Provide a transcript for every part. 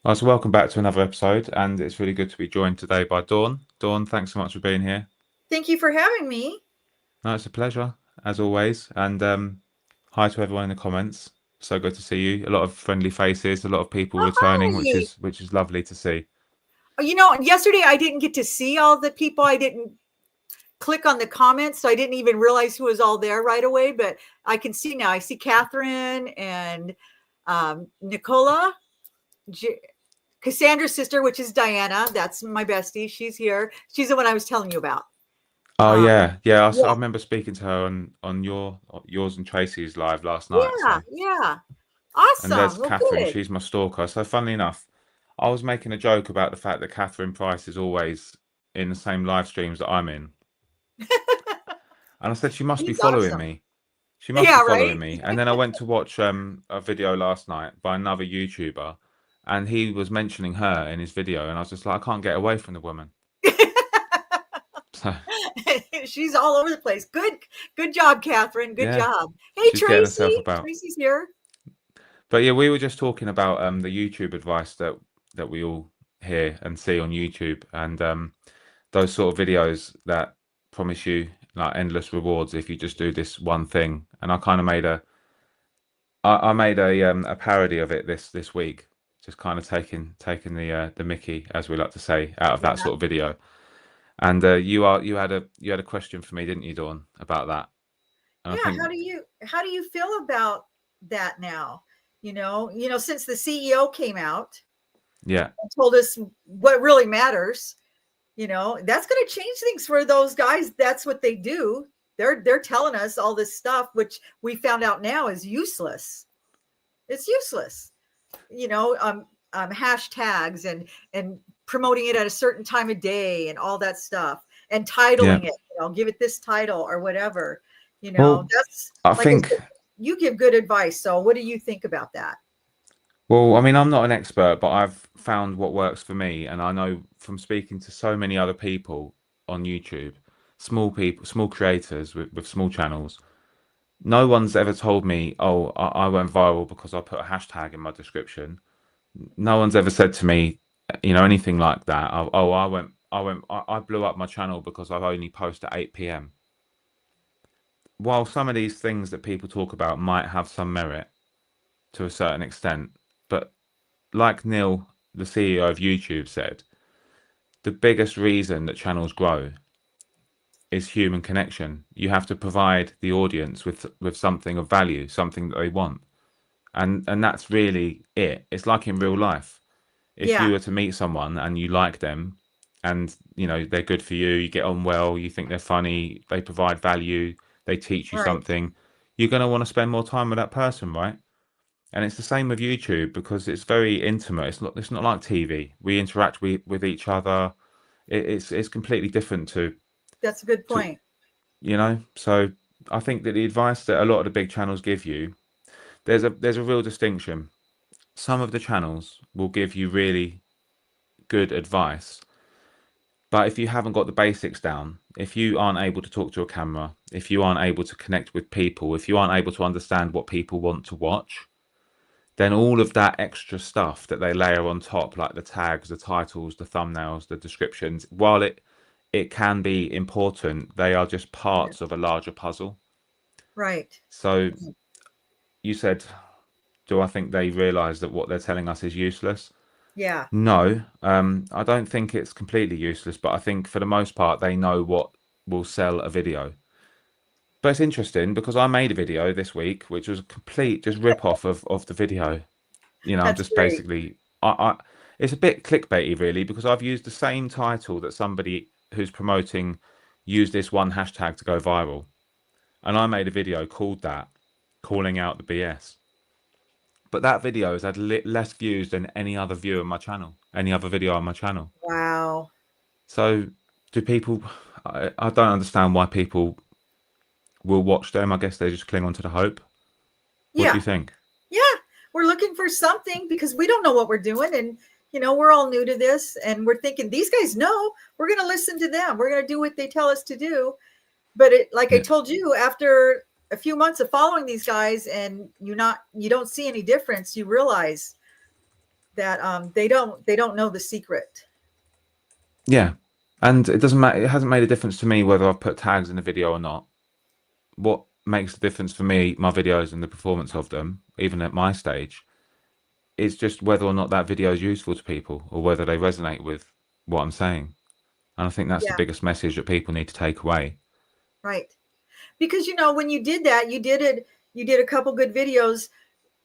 So welcome back to another episode, and it's really good to be joined today by Dawn. Dawn, thanks so much for being here. Thank you for having me. No, it's a pleasure, as always. And hi to everyone in the comments. So good to see you. A lot of friendly faces, a lot of people Oh, returning, which hi. is lovely to see. Yesterday I didn't get to see all the people. I didn't click on the comments, so I didn't even realize who was all there right away. But I can see now. I see Catherine and Nicola, Cassandra's sister, which is Diana. That's my bestie. She's here. She's the one I was telling you about. Oh Um, yeah, yeah. I yeah, remember speaking to her on yours and Tracy's live last night. yeah, So, yeah. and Awesome. there's Well, Catherine. good. She's my stalker. So, funnily enough, I was making a joke about the fact that Catherine Price is always in the same live streams that I'm in, and I said she must be She's following awesome. me. She must be Yeah, following right. me. And then I went to watch a video last night by another YouTuber, and he was mentioning her in his video, and I was just like, I can't get away from the woman. So She's all over the place. Good job, Catherine. Good yeah, job. Hey, she's getting herself Tracy. about. Tracy's here. But yeah, we were just talking about the YouTube advice that we all hear and see on YouTube, and those sort of videos that promise you like endless rewards if you just do this one thing. And I kind of I made a parody of it this week, just kind of taking the Mickey, as we like to say, out of that Yeah. sort of video. And you had a question for me, didn't you, Dawn, about that? And I Yeah. think How do you feel about that now? Since the CEO came out yeah, and told us what really matters, that's going to change things for those guys. That's what they do. They're telling us all this stuff, which we found out now is useless. It's useless. you know, um, hashtags and promoting it at a certain time of day and all that stuff and yeah. titling it, give it this title or whatever. Well, That's I like I think said, you give good advice. So what do you think about that? well, I mean, I'm not an expert, but I've found what works for me, and I know from speaking to so many other people on YouTube, small people, small creators with small channels. No one's ever told me, "Oh, I went viral because I put a hashtag in my description." No one's ever said to me, anything like that. Oh, I blew up my channel because I've only posted at 8 p.m. While some of these things that people talk about might have some merit to a certain extent, but like Neil, the CEO of YouTube, said, the biggest reason that channels grow is human connection. You have to provide the audience with something of value, something that they want. And that's really it. It's like in real life. If Yeah, you were to meet someone and you like them and they're good for you, you get on well, you think they're funny, they provide value, they teach you right, something, you're going to want to spend more time with that person, right? And it's the same with YouTube because it's very intimate. It's not like TV. We interact with each other. It's completely different that's a good to point. so I think that the advice that a lot of the big channels give you, there's a real distinction. Some of the channels will give you really good advice. But if you haven't got the basics down, if you aren't able to talk to a camera, if you aren't able to connect with people, if you aren't able to understand what people want to watch, then all of that extra stuff that they layer on top, like the tags, the titles, the thumbnails, the descriptions, while it can be important, they are just Yeah, parts of a larger puzzle. right. So you said, do I think they realize that what they're telling us is useless? Yeah. No, I don't think it's completely useless, but I think for the most part they know what will sell a video. But it's interesting because I made a video this week, which was a complete just rip off of the video. I'm That's just great. basically I it's a bit clickbaity really because I've used the same title that somebody who's promoting used this one hashtag to go viral, and I made a video called that, calling out the BS. But that video has had less views than any other view on my channel, any other video on my channel. Wow. So, do people? I don't understand why people will watch them. I guess they just cling on to the hope. What do Yeah. you think? Yeah. We're looking for something because we don't know what we're doing. And, we're all new to this and we're thinking these guys know we're going to listen to them. We're going to do what they tell us to do. But like I Yeah, told you, after a few months of following these guys and you don't see any difference, you realize that they don't know the secret. Yeah. And it doesn't matter. It hasn't made a difference to me whether I've put tags in the video or not. What makes the difference for me, my videos and the performance of them, even at my stage, is just whether or not that video is useful to people or whether they resonate with what I'm saying. And I think that's the Yeah, biggest message that people need to take away. right. Because when you did that, you did a couple good videos,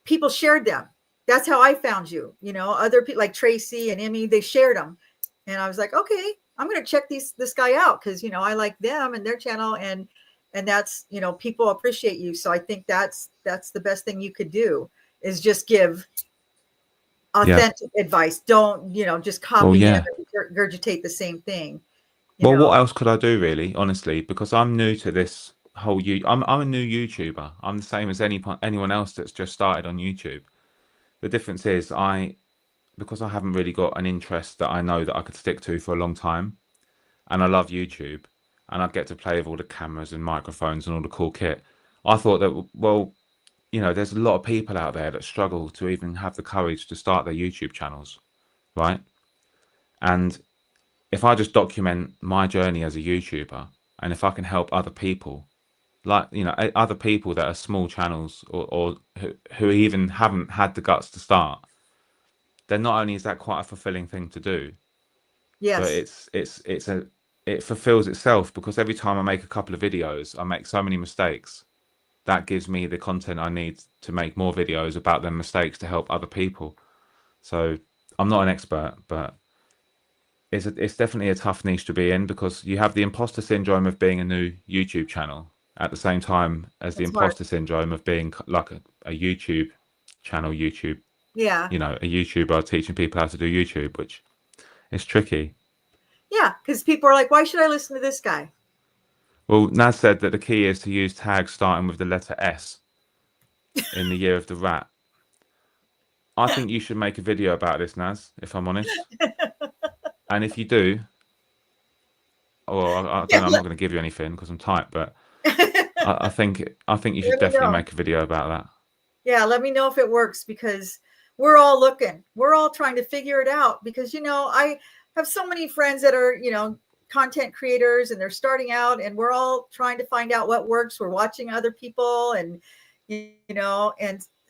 people shared them. That's how I found you. Other people like Tracy and Emmy, they shared them. And I was like, okay, I'm going to check this guy out because I like them and their channel, and that's people appreciate you. So I think that's the best thing you could do is just give Yeah. authentic advice. Don't just Well, copy and yeah. regurgitate the same thing. You Well, what know, else could I do really, honestly? Because I'm new to this whole I'm a new YouTuber. I'm the same as anyone else that's just started on YouTube. The difference is because I haven't really got an interest that I know that I could stick to for a long time, and I love YouTube, and I'd get to play with all the cameras and microphones and all the cool kit. I thought that, well, there's a lot of people out there that struggle to even have the courage to start their YouTube channels, right? And if I just document my journey as a YouTuber, and if I can help other people, like, other people that are small channels or who even haven't had the guts to start, then not only is that quite a fulfilling thing to do, but yes, it fulfills itself because every time I make a couple of videos, I make so many mistakes. That gives me the content I need to make more videos about them mistakes to help other people. So I'm not an expert, but it's definitely a tough niche to be in because you have the imposter syndrome of being a new YouTube channel at the same time as the that's hard. imposter syndrome of being like a YouTube channel, Yeah, a YouTuber teaching people how to do YouTube, which is tricky. yeah, because people are like, why should I listen to this guy? Well, Naz said that the key is to use tags starting with the letter S in the year of the rat. I think you should make a video about this, Naz, if I'm honest. And if you do, well, I Yeah, don't know, I'm not going to give you anything because I'm tight, but let I think you should me definitely know. make a video about that. Yeah, let me know if it works because we're all looking. We're all trying to figure it out because I have so many friends that are, content creators and they're starting out and we're all trying to find out what works. We're watching other people and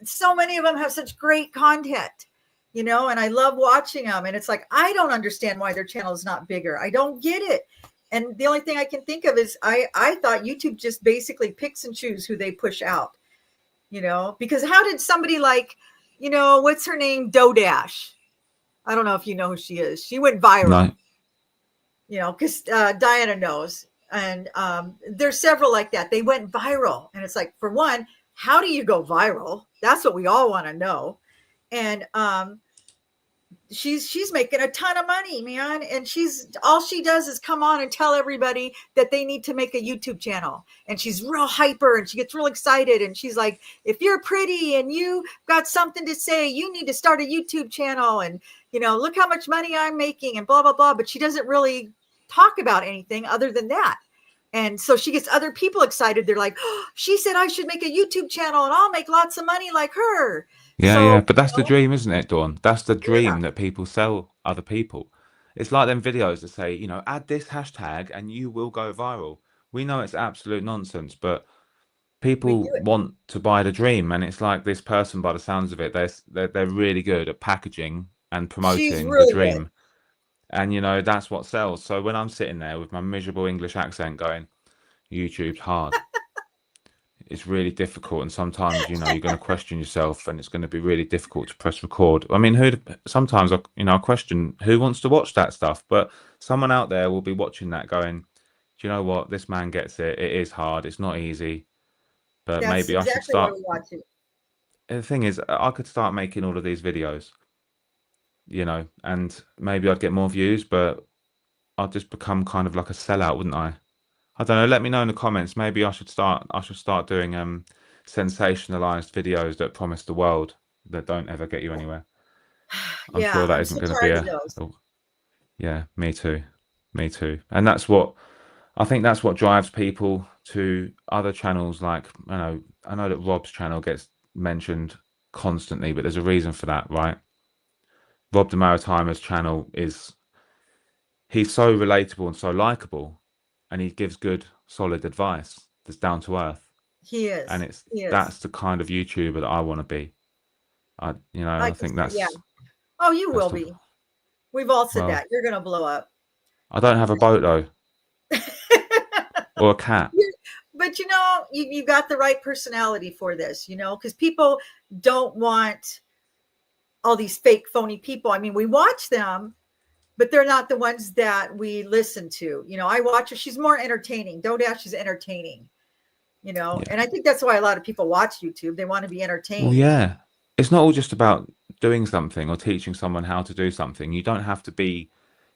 so many of them have such great content, and I love watching them and it's like I don't understand why their channel is not bigger. I don't get it. And the only thing I can think of is I thought YouTube just basically picks and choose who they push out, because how did somebody like, what's her name? Dodash. I don't know if you know who she is. She went viral, No, because Diana knows. And there's several like that. They went viral. And it's like, for one, how do you go viral? That's what we all want to know. And she's making a ton of money, man, and she's all she does is come on and tell everybody that they need to make a YouTube channel, and she's real hyper and she gets real excited and she's like, if you're pretty and you got something to say, you need to start a YouTube channel, and look how much money I'm making and blah blah blah, but she doesn't really talk about anything other than that. And so she gets other people excited. They're like, oh, she said I should make a YouTube channel and I'll make lots of money like her. yeah, yeah, So but that's the dream, isn't it, Dawn? That's the yeah, dream that people sell other people. It's like them videos that say, add this hashtag and you will go viral. We know it's absolute nonsense, but we do people it. want to buy the dream, and it's like this person, by the sounds of it, they're really good at packaging and She's promoting the really good. dream, and that's what sells. So when I'm sitting there with my miserable English accent going, YouTube's hard, it's really difficult, and sometimes you're going to question yourself, and it's going to be really difficult to press record. I mean, who sometimes I question who wants to watch that stuff, but someone out there will be watching that going, do you know what, this man gets it, it is hard, it's not easy, but That's maybe I should exactly why start. we watch it. The thing is, I could start making all of these videos, and maybe I'd get more views, but I'd just become kind of like a sellout, wouldn't I? I don't know. Let me know in the comments. Maybe I should start doing sensationalized videos that promise the world that don't ever get you anywhere. I'm sure Yeah, that I'm isn't so going to be tired of those. yeah, me too. Me too. And I think that's what drives people to other channels like, I know that Rob's channel gets mentioned constantly, but there's a reason for that, right? Rob the Maritimer's channel is, he's so relatable and so likable, and he gives good, solid advice that's down to earth. He And is. it's He is. that's the kind of YouTuber that I want to be. I I can think see, yeah. Oh, you that's will the, be. We've all said well, that. You're gonna blow up. I don't have a boat though, or a cat. But you got the right personality for this, because people don't want all these fake, phony people. I mean, we watch them, but they're not the ones that we listen to. I watch her. She's more entertaining. Dodash is entertaining, Yeah. and I think that's why a lot of people watch YouTube. They want to be Well, entertained. yeah. It's not all just about doing something or teaching someone how to do something. You don't have to be,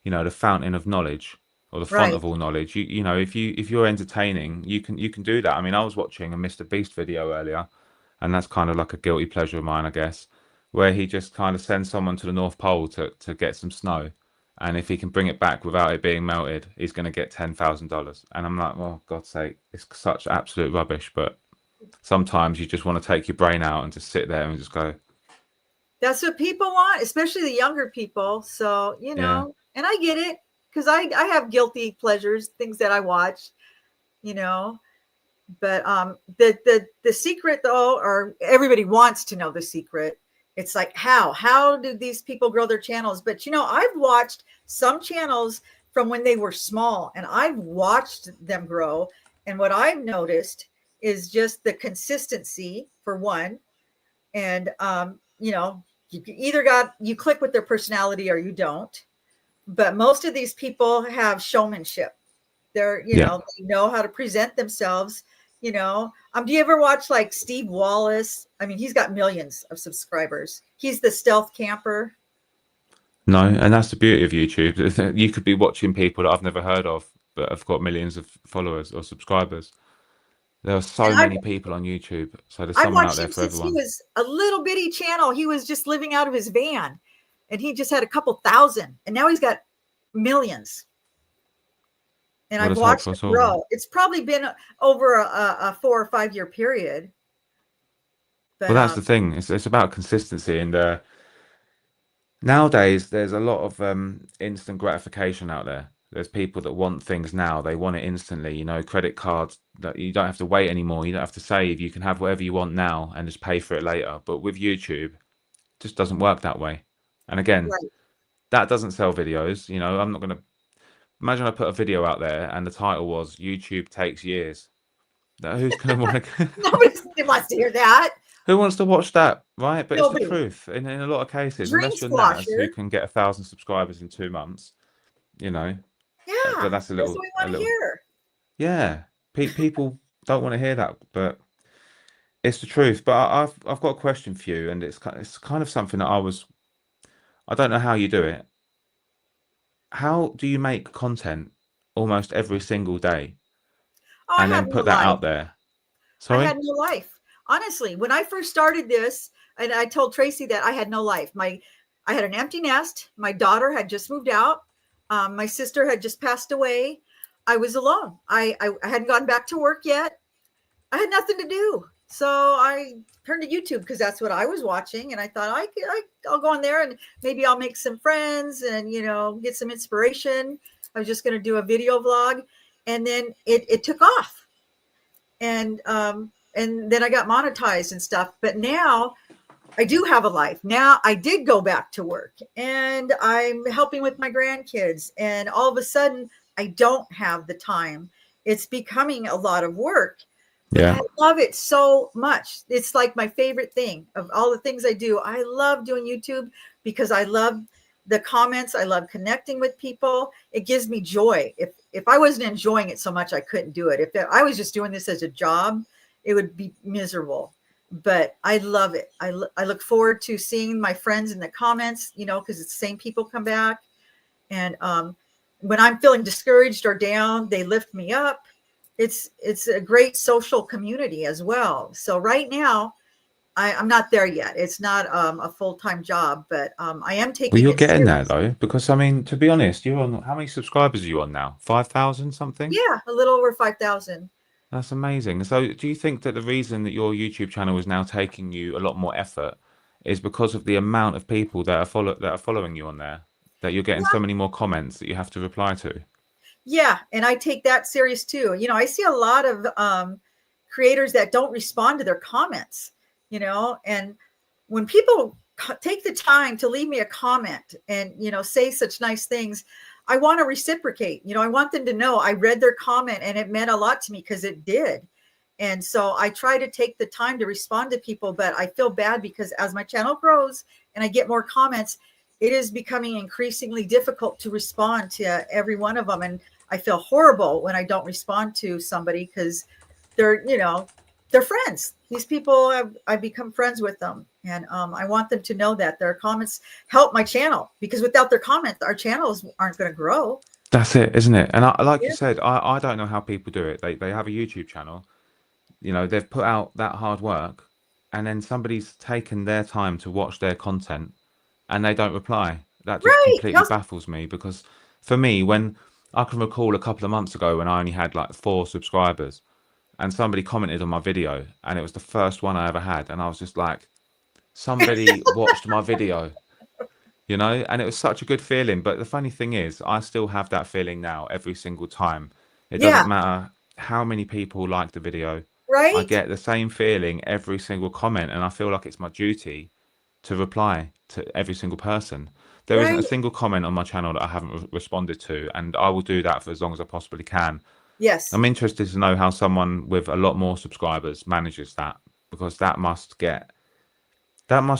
the fountain of knowledge or the font Right. of all knowledge. If you're entertaining, you can do that. I mean, I was watching a Mr. Beast video earlier, and that's kind of like a guilty pleasure of mine, I guess, where he just kind of sends someone to the North Pole to get some snow. And if he can bring it back without it being melted, he's going to get $10,000. And I'm like, well, God's sake, it's such absolute rubbish. But sometimes you just want to take your brain out and just sit there and just go, That's what people want, especially the younger people. So, yeah, and I get it because I have guilty pleasures, things that I watch, you know. But the secret though, or everybody wants to know the secret. It's like how do these people grow their channels? But I've watched some channels from when they were small, and I've watched them grow. And what I've noticed is just the consistency for one, and you either you click with their personality or you don't. But most of these people have showmanship. They're yeah. they know how to present themselves. Do you ever watch like Steve Wallace? I mean, he's got millions of subscribers. He's the stealth camper. No, and that's the beauty of YouTube. You could be watching people that I've never heard of, but have got millions of followers or subscribers. There are And so I've many people on YouTube, so there's I've someone out watched there him for since he everyone. was a little bitty channel. He was just living out of his van, and he just had a couple thousand, and now he's got millions. And Well, I've let's hope watched for us him all. grow. It's probably been over a 4 or 5 year period. Well, But that's the thing. It's about consistency, and nowadays there's a lot of instant gratification out there. There's people that want things now. They want it instantly. Credit cards that you don't have to wait anymore. You don't have to save. You can have whatever you want now and just pay for it later. But with YouTube, it just doesn't work that way. And again, right. that doesn't sell videos. I'm not going to imagine I put a video out there and the title was YouTube takes years. Who's going to want to? Nobody wants to hear that. Who wants to watch that, right? But it's the Nobody. truth. In a lot of cases, Dream unless you're Naz, who squasher. can get 1,000 subscribers in 2 months, you know. But Yeah, that's that's what we a want to little, hear. yeah. People don't want to hear that, but it's the truth. But I've got a question for you, and it's kind of something that I don't know how you do it. How do you make content almost every single day Oh, I and had then no put that life. out there? I had Sorry? no life. Honestly, when I first started this, and I told Tracy that I had no life. I had an empty nest. My daughter had just moved out. My sister had just passed away. I was alone. I hadn't gone back to work yet. I had nothing to do. So I turned to YouTube because that's what I was watching. And I thought I'll go on there and maybe I'll make some friends and, get some inspiration. I was just going to do a video vlog. And then it took off. And then I got monetized and stuff. But now I do have a life. Now I did go back to work and I'm helping with my grandkids. And all of a sudden, I don't have the time. It's becoming a lot of work, but Yeah. I love it so much. It's like my favorite thing of all the things I do. I love doing YouTube because I love the comments. I love connecting with people. It gives me joy. If I wasn't enjoying it so much, I couldn't do it. If I was just doing this as a job, it would be miserable. But I love it. I look forward to seeing my friends in the comments, because it's the same people come back. And when I'm feeling discouraged or down, they lift me up. It's a great social community as well. So right now, I'm not there yet. It's not a full-time job, but I am Well, taking you're it getting there serious. though, because I mean, to be honest, you're on how many subscribers are you on now? 5,000 something? Yeah, a little over 5,000. That's amazing. So, do you think that the reason that your YouTube channel is now taking you a lot more effort is because of the amount of people that are following you on there, that you're getting so many more comments that you have to reply to. Yeah, and I take that serious too. I see a lot of creators that don't respond to their comments, and when people take the time to leave me a comment and, say such nice things, I want to reciprocate. I want them to know I read their comment and it meant a lot to me, because it did. And so I try to take the time to respond to people, but I feel bad because as my channel grows and I get more comments, it is becoming increasingly difficult to respond to every one of them. And I feel horrible when I don't respond to somebody, because they're, they're friends. These people, I've become friends with them. And I want them to know that their comments help my channel, because without their comments, our channels aren't going to grow. That's it, isn't it? And like you Yeah. said, I don't know how people do it. They have a YouTube channel, they've put out that hard work, and then somebody's taken their time to watch their content and they don't reply. That just Right. completely baffles me, because for me, when I can recall a couple of months ago when I only had like 4 subscribers and somebody commented on my video and it was the first one I ever had, and I was just like, somebody watched my video, and it was such a good feeling. But the funny thing is, I still have that feeling now every single time. It Yeah. doesn't matter how many people like the video. I Right. get the same feeling every single comment, and I feel like it's my duty to reply to every single person. There isn't a Right. single comment on my channel that I haven't responded to, and I will do that for as long as I possibly can. Yes. I'm interested to know how someone with a lot more subscribers manages that, because that must Yeah.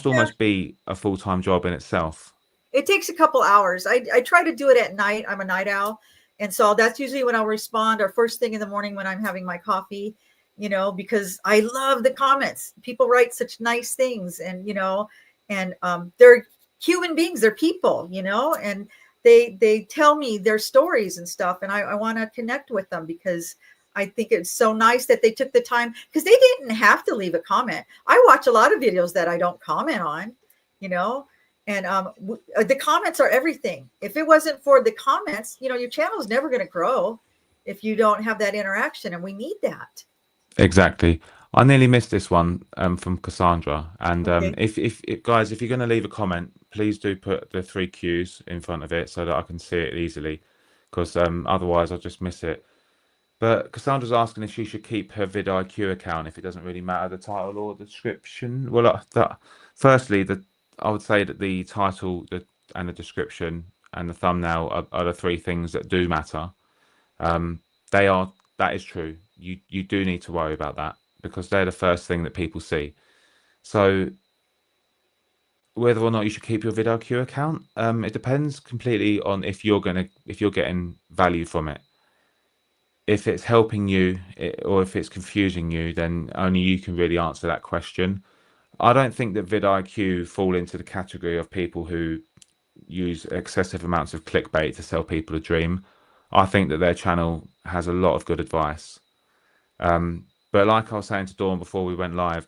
almost be a full-time job in itself. It takes a couple hours. I try to do it at night. I'm a night owl. And so that's usually when I'll respond, or first thing in the morning when I'm having my coffee, because I love the comments. People write such nice things, and, and they're human beings, they're people, and they tell me their stories and stuff. And I want to connect with them, because I think it's so nice that they took the time, because they didn't have to leave a comment. I watch a lot of videos that I don't comment on, you know, and the comments are everything. If it wasn't for the comments, your channel is never going to grow if you don't have that interaction, and we need that. Exactly. I nearly missed this one from Cassandra. And Okay. if guys, if you're going to leave a comment, please do put the 3 Qs in front of it so that I can see it easily, because otherwise I'll just miss it. But Cassandra's asking if she should keep her vidIQ account if it doesn't really matter the title or the description. Well, firstly, I would say that the title and the description and the thumbnail are the 3 things that do matter. Um, that is true. You do need to worry about that, because they're the first thing that people see. So whether or not you should keep your vidIQ account, it depends completely on if you're getting value from it. If it's helping you, or if it's confusing you, then only you can really answer that question. I don't think that vidIQ fall into the category of people who use excessive amounts of clickbait to sell people a dream. I think that their channel has a lot of good advice. But like I was saying to Dawn before we went live,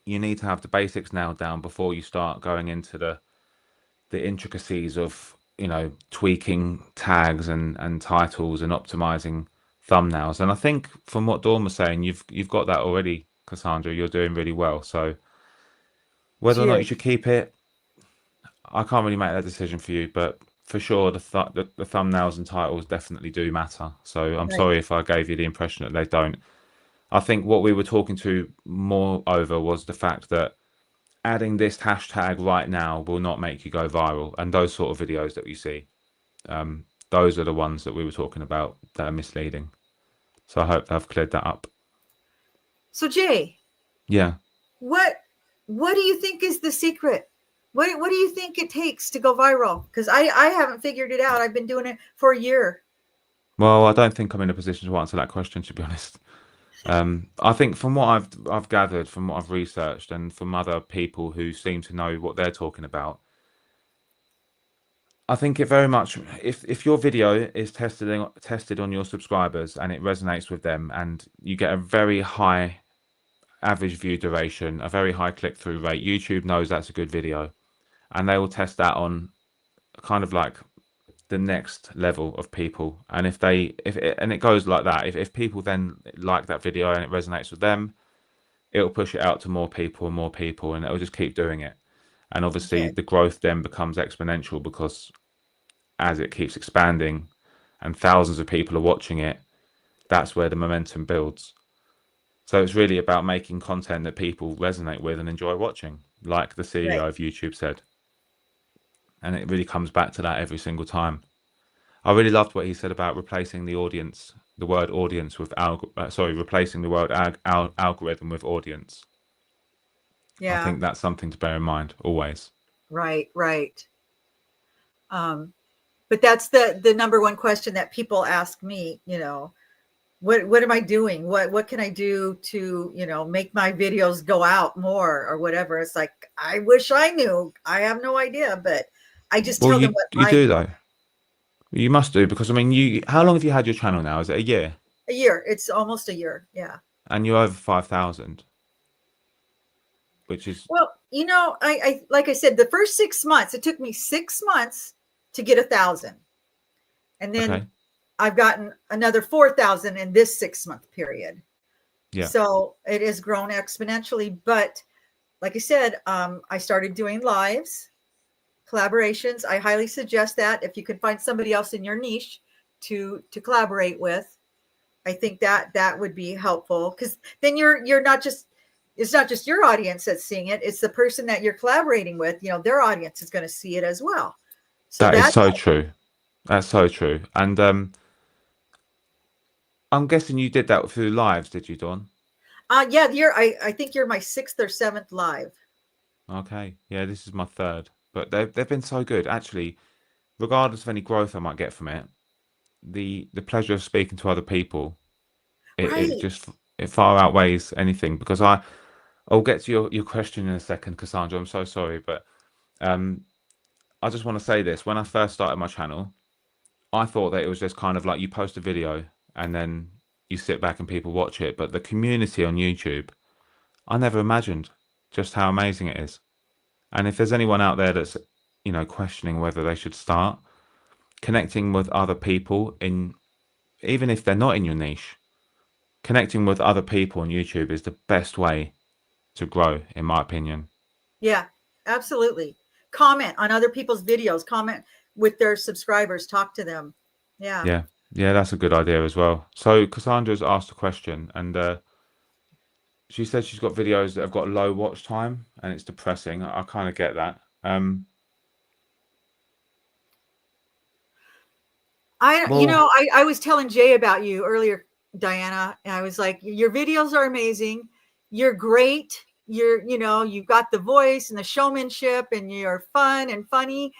you need to have the basics nailed down before you start going into the intricacies of, tweaking tags and titles and optimizing thumbnails. And I think from what Dawn was saying, you've got that already, Cassandra. You're doing really well. So whether or not you Cheers. should keep it, I can't really make that decision for you, but for sure the thumbnails and titles definitely do matter. So I'm Right. sorry if I gave you the impression that they don't. I think what we were talking to more over was the fact that adding this hashtag right now will not make you go viral, and those sort of videos that you see, those are the ones that we were talking about that are misleading. So I hope I've cleared that up. So Jay, Yeah. what what do you think is the secret? What do you think it takes to go viral? Because I haven't figured it out. I've been doing it for a year. Well, I don't think I'm in a position to answer that question, to be honest. I think from what I've gathered, from what I've researched, and from other people who seem to know what they're talking about, I think it very much, if your video is tested on your subscribers and it resonates with them, and you get a very high average view duration, a very high click-through rate, YouTube knows that's a good video, and they will test that on kind of like the next level of people. And if it goes like that, if people then like that video and it resonates with them, it'll push it out to more people and more people, and it'll just keep doing it. And obviously, Good. the growth then becomes exponential because as it keeps expanding and thousands of people are watching it, that's where the momentum builds. So it's really about making content that people resonate with and enjoy watching, like the Right. CEO of YouTube said. And it really comes back to that every single time. I really loved what he said about replacing the audience, the word audience with replacing the word algorithm with audience. I Yeah. think that's something to bear in mind always. Right. Right. Um, but that's the number one question that people ask me, what am I doing? What can I do to, make my videos go out more or whatever? It's like, I wish I knew. I have no idea, but I just Well, tell them you what you I do know. though. You must do because I mean, you. How long have you had your channel now? Is it a year? A year. It's almost a year. Yeah. And you're over 5,000, which is Well, I like I said, the first 6 months, it took me 6 months to get 1,000. And then okay. I've gotten another 4,000 in this 6 month period. Yeah. So it has grown exponentially. But like I said, I started doing lives, collaborations. I highly suggest that if you can find somebody else in your niche to collaborate with, I think that would be helpful, because then you're not just, it's not just your audience that's seeing it, it's the person that you're collaborating with, their audience is going to see it as well. So That is that's so true. That's so true. And I'm guessing you did that through lives, did you, Dawn? yeah, I think you're my sixth or seventh live. Okay. Yeah, this is my third. But they've been so good. Actually, regardless of any growth I might get from it, the pleasure of speaking to other people, it Right. just it far outweighs anything because I'll get to your question in a second, Cassandra. I'm so sorry, but um I just want to say this. When I first started my channel, I thought that it was just kind of like you post a video and then you sit back and people watch it. But the community on YouTube, I never imagined just how amazing it is. And if there's anyone out there that's, questioning whether they should start connecting with other people in, even if they're not in your niche, connecting with other people on YouTube is the best way to grow, in my opinion. Yeah, absolutely. Comment on other people's videos, comment with their subscribers, talk to them. Yeah. Yeah. Yeah, that's a good idea as well. So Cassandra's asked a question and she said she's got videos that have got low watch time and it's depressing. I kind of get that. Well, I was telling Jay about you earlier, Diana, and I was like, your videos are amazing. You're great. You've got the voice and the showmanship, and you're fun and funny,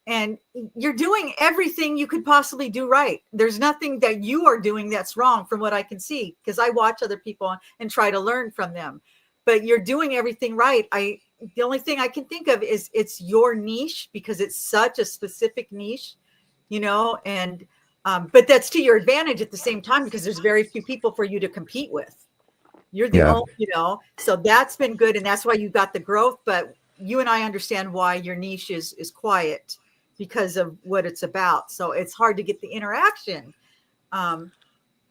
and you're doing everything you could possibly do right. There's nothing that you are doing that's wrong from what I can see, because I watch other people and try to learn from them. But you're doing everything right. The only thing I can think of is it's your niche, because it's such a specific niche, and but that's to your advantage at the same time, because there's very few people for you to compete with. You're the yeah. only, so that's been good, and that's why you got the growth. But you and I understand why your niche is quiet, because of what it's about. So it's hard to get the interaction. Um,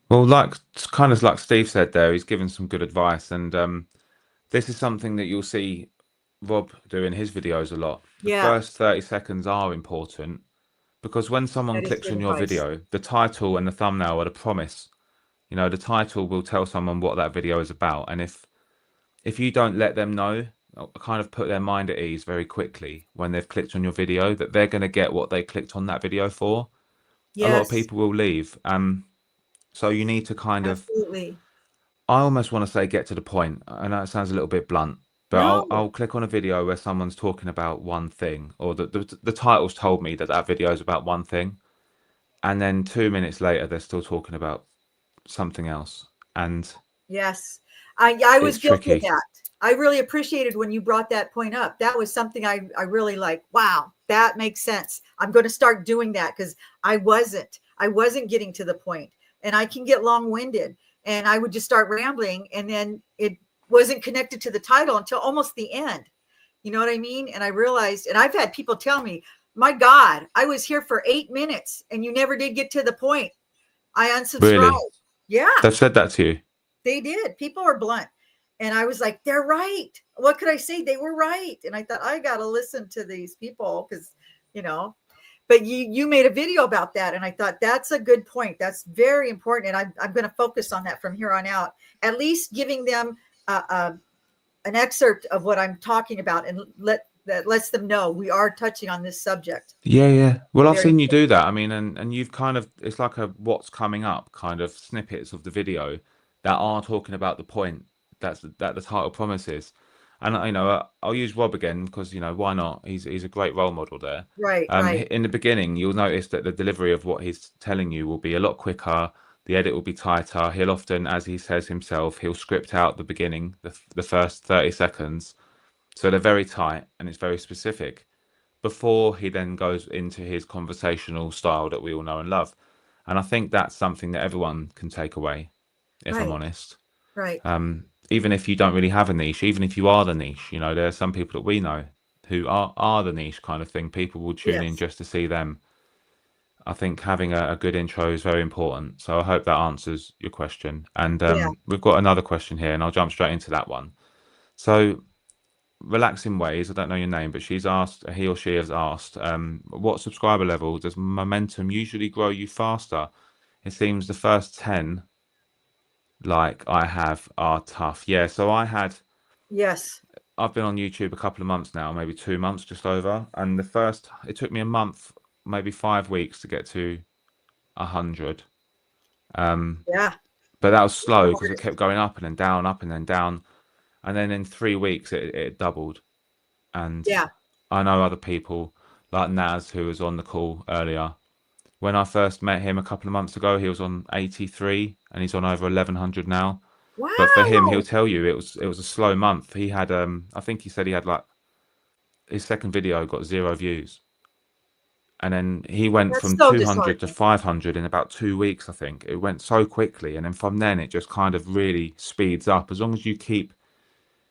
Well, like kind of like Steve said there, he's given some good advice, and this is something that you'll see Rob do in his videos a lot. The yeah, first 30 seconds are important because when someone that is clicks good on your advice. video, the title and the thumbnail are the promise. The title will tell someone what that video is about, and if you don't let them know, kind of put their mind at ease very quickly when they've clicked on your video that they're going to get what they clicked on that video for, a lot of Yes, people will leave. So you need to kind of, absolutely. I almost want to say get to the point. I know it sounds a little bit blunt, but No, I'll click on a video where someone's talking about one thing, or the title's told me that that video is about one thing, and then 2 minutes later they're still talking about something else, and yes, I was it's guilty of tricky. that. I really appreciated when you brought that point up. That was something I really like. Wow, that makes sense. I'm going to start doing that, because I wasn't getting to the point, and I can get long winded, and I would just start rambling, and then it wasn't connected to the title until almost the end. You know what I mean? And I realized, and I've had people tell me, my God, I was here for 8 minutes and you never did get to the point. I Really, unsubscribed. Yeah, they've said that to you. they did. People are blunt. And I was like, they're right. What could I say? They were right. And I thought, I got to listen to these people because, you know, but you made a video about that. And I thought that's a good point. That's very important. And I'm going to focus on that from here on out, at least giving them an excerpt of what I'm talking about, and that lets them know we are touching on this subject. Yeah, yeah. Well, I've Very seen you important. do that. I mean, and you've kind of, it's like a what's coming up kind of snippets of the video that are talking about the point that the title promises. And you know, I'll use Rob again because, you know, why not? He's a great role model there. Right, right, In the beginning, you'll notice that the delivery of what he's telling you will be a lot quicker. The edit will be tighter. He'll often, as he says himself, he'll script out the beginning, the first 30 seconds. So they're very tight and it's very specific before he then goes into his conversational style that we all know and love. And I think that's something that everyone can take away, if I'm right, honest. right. Even if you don't really have a niche, even if you are the niche, you know, there are some people that we know who are the niche kind of thing. People will tune in Yes. just to see them. I think having a good intro is very important. So I hope that answers your question. And Yeah. we've got another question here, and I'll jump straight into that one. So Relaxing Ways, I don't know your name, but she's asked, he or she has asked, what subscriber level does momentum usually grow you faster? It seems the first 10, like I have, are tough. Yeah, so Yes. I've been on YouTube a couple of months now, maybe 2 months, just over. And it took me a month, maybe 5 weeks to get to 100. Um, Yeah. but that was The slow because it hardest. kept going up and then down, up and then down. And then in 3 weeks, it doubled. And Yeah. I know other people like Naz, who was on the call earlier. When I first met him a couple of months ago, he was on 83 and he's on over 1100 now. But for him, he'll Wow. tell you it was a slow month. He had I think he said he had like his second video got 0 views. And then he went That's from so 200 to disheartening. 500 in about 2 weeks, I think. It went so quickly. And then from then, it just kind of really speeds up. As long as you keep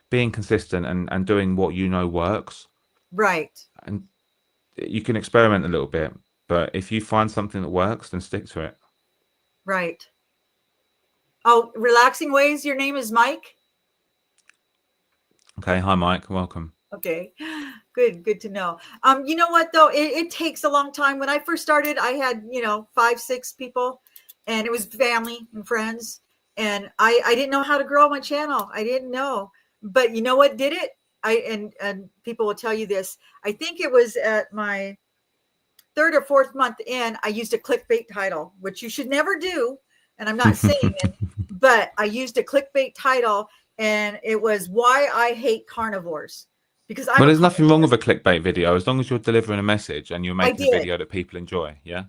being consistent and doing what you know works, Right. and you can experiment a little bit, but if you find something that works, then stick to it. Right. Oh, Relaxing Ways. Your name is Mike. Okay, hi Mike, welcome. Okay. Good to know. You know what though? It takes a long time. When I first started, I had, 5, 6 people, and it was family and friends. And I didn't know how to grow my channel. I didn't know. But you know what did it? And people will tell you this. I think it was at my third or fourth month in, I used a clickbait title, which you should never do. And I'm not saying it, but I used a clickbait title, and it was Why I Hate Carnivores, because I'm Well, a there's nothing wrong carnivore. with a clickbait video as long as you're delivering a message and you're I making a did. video that people enjoy. Yeah,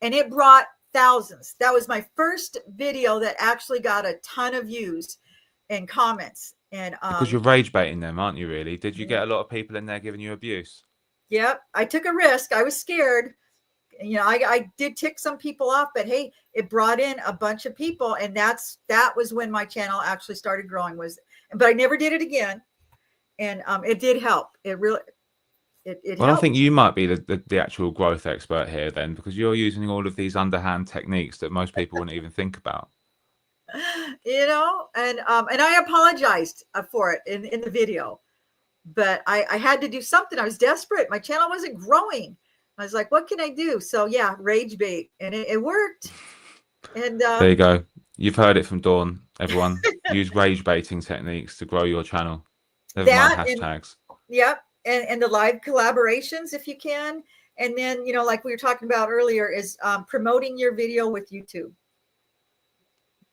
And it brought thousands. That was my first video that actually got a ton of views and comments. And because you're rage baiting them, aren't you? Really? Did you get a lot of people in there giving you abuse? yep, I took a risk. I was scared. I did tick some people off, but hey, it brought in a bunch of people, and that was when my channel actually started growing. But I never did it again, and it did help. It really it Well, I think helped. you might be the actual growth expert here then, because you're using all of these underhand techniques that most people wouldn't even think about. And I apologized for it in the video, but I had to do something. I was desperate. My channel wasn't growing. I was like, what can I do? So yeah, rage bait, and it worked. And There you go. You've heard it from Dawn. Everyone, use rage baiting techniques to grow your channel. Never mind that and hashtags. yep, and the live collaborations if you can. And then, like we were talking about earlier, is promoting your video with YouTube.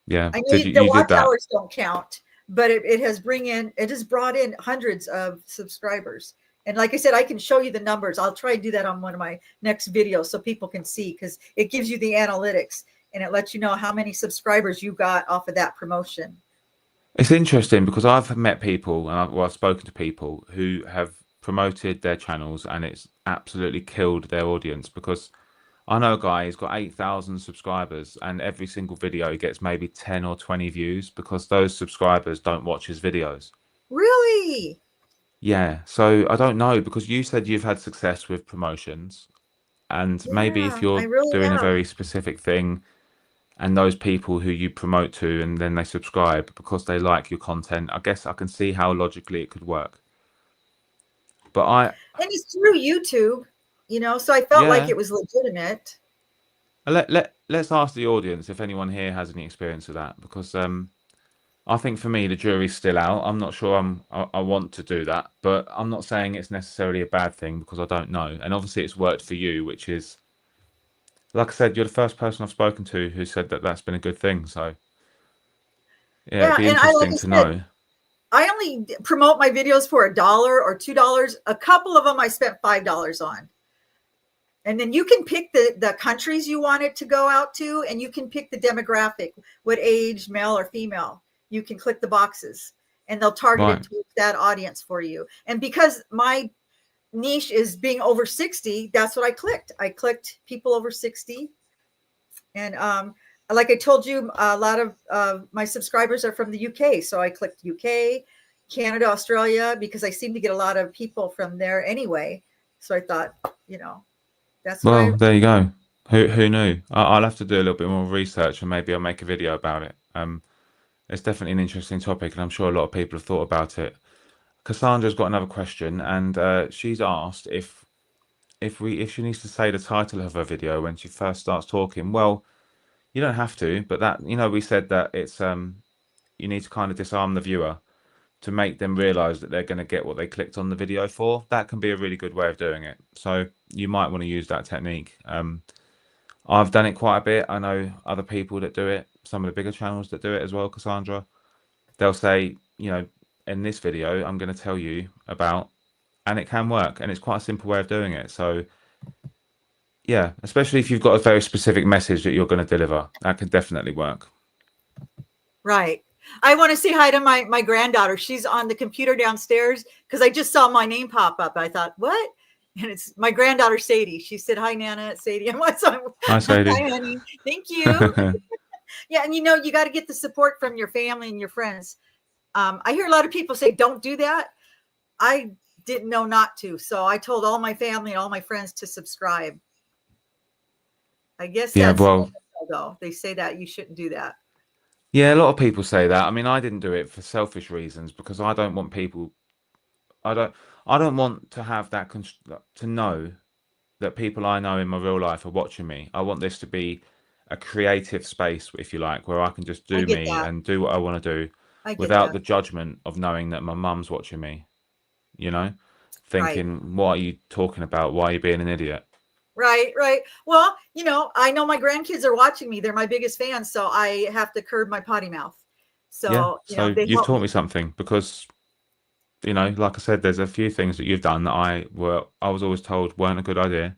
Yeah. I know Did you the you did watch that? hours don't count, but it has brought in hundreds of subscribers. And like I said, I can show you the numbers. I'll try to do that on one of my next videos so people can see, because it gives you the analytics and it lets you know how many subscribers you got off of that promotion. It's interesting because I've met people and I've spoken to people who have promoted their channels and it's absolutely killed their audience because I know a guy, he's got 8,000 subscribers and every single video he gets maybe 10 or 20 views because those subscribers don't watch his videos. Really? Yeah, so I don't know because you said you've had success with promotions and maybe if Yeah, I you're really doing a have. very specific thing, and those people who you promote to and then they subscribe because they like your content. I guess I can see how logically it could work. But And it's through YouTube, so I felt like yeah, it was legitimate. let's ask the audience if anyone here has any experience of that, because I think for me the jury's still out. I'm not sure I want to do that, but I'm not saying it's necessarily a bad thing because I don't know. And obviously it's worked for you, which is, like I said, you're the first person I've spoken to who said that that's been a good thing. So yeah, it'd Yeah, be and like interesting I to said, know. I only promote my videos for $1 or $2. A couple of them I spent $5 on. And then you can pick the countries you want it to go out to, and you can pick the demographic, what age, male or female. You can click the boxes and they'll target it Right. to that audience for you. And because my niche is being over 60, that's what I clicked. I clicked people over 60. And like I told you, a lot of my subscribers are from the UK. So I clicked UK, Canada, Australia, because I seem to get a lot of people from there anyway. So I thought, that's what I. Well, there you go. Who knew? I'll have to do a little bit more research and maybe I'll make a video about it. It's definitely an interesting topic, and I'm sure a lot of people have thought about it. Cassandra's got another question, and she's asked if she needs to say the title of her video when she first starts talking. Well, you don't have to, but that we said that it's you need to kind of disarm the viewer to make them realize that they're going to get what they clicked on the video for. That can be a really good way of doing it. So you might want to use that technique. I've done it quite a bit. I know other people that do it, some of the bigger channels that do it as well, Cassandra. They'll say, in this video, I'm going to tell you about, and it can work. And it's quite a simple way of doing it. So, yeah, especially if you've got a very specific message that you're going to deliver, that can definitely work. Right. I want to say hi to my granddaughter. She's on the computer downstairs because I just saw my name pop up. I thought, what? And it's my granddaughter, Sadie. She said, hi, Nana. It's Sadie. I'm like, Hi, Sadie. hi, honey. Thank you. Yeah. And you got to get the support from your family and your friends. I hear a lot of people say, don't do that. I didn't know not to. So I told all my family and all my friends to subscribe. I guess Yeah, that's, well, though. They say that you shouldn't do that. yeah, a lot of people say that. I mean, I didn't do it for selfish reasons because I don't want people, I don't, I don't want to have that, to know that people I know in my real life are watching me. I want this to be a creative space, if you like, where I can just I do get me that. and do what I want to do I get without that. the judgment of knowing that my mum's watching me, you know, Right. thinking, what are you talking about? Why are you being an idiot? Right, right. Well, I know my grandkids are watching me. They're my biggest fans, so I have to curb my potty mouth. Yeah. So, So they you've help taught me me. something because, like I said, there's a few things that you've done that I was always told weren't a good idea,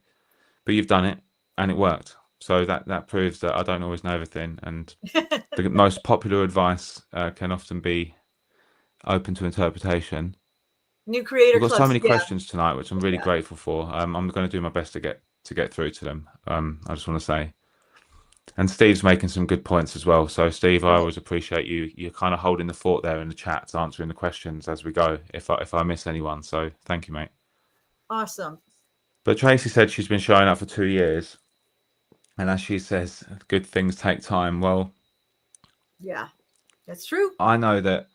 but you've done it and it worked. So that proves that I don't always know everything, and the most popular advice can often be open to interpretation. New We've creator got so clubs. many Yeah, questions tonight, which I'm really yeah, grateful for. I'm going to do my best to get through to them. I just want to say, and Steve's making some good points as well. So Steve, I right. always appreciate you. You're kind of holding the fort there in the chat, answering the questions as we go. If I miss anyone, so thank you, mate. Awesome. But Tracy said she's been showing up for 2 years, and as she says, good things take time. Well, Yeah, that's true. I know that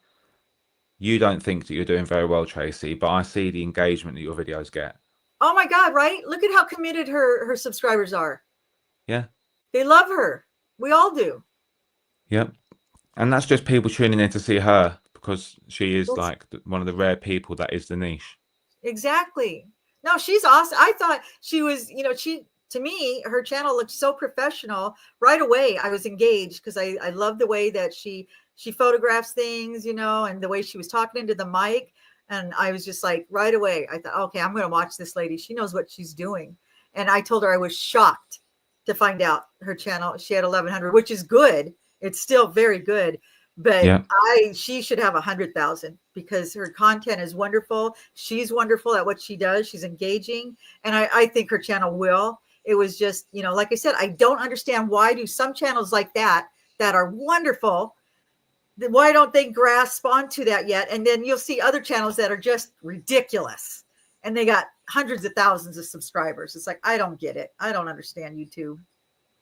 you don't think that you're doing very well, Tracy, but I see the engagement that your videos get. Oh my God, right? Look at how committed her subscribers are. Yeah. They love her. We all do. Yep. And that's just people tuning in to see her because she is That's like one of the rare people that is the niche. exactly. No, she's awesome. I thought she was, to me, her channel looked so professional. Right away, I was engaged because I love the way that she photographs things, and the way she was talking into the mic. And I was just like, right away, I thought, okay, I'm going to watch this lady. She knows what she's doing. And I told her I was shocked to find out her channel, she had 1,100, which is good. It's still very good. But Yeah. she should have 100,000 because her content is wonderful. She's wonderful at what she does. She's engaging. And I think her channel will. It was just, like I said, I don't understand why do some channels like that are wonderful, why don't they grasp onto that yet? And then you'll see other channels that are just ridiculous and they got hundreds of thousands of subscribers. It's like, I don't get it. I don't understand YouTube.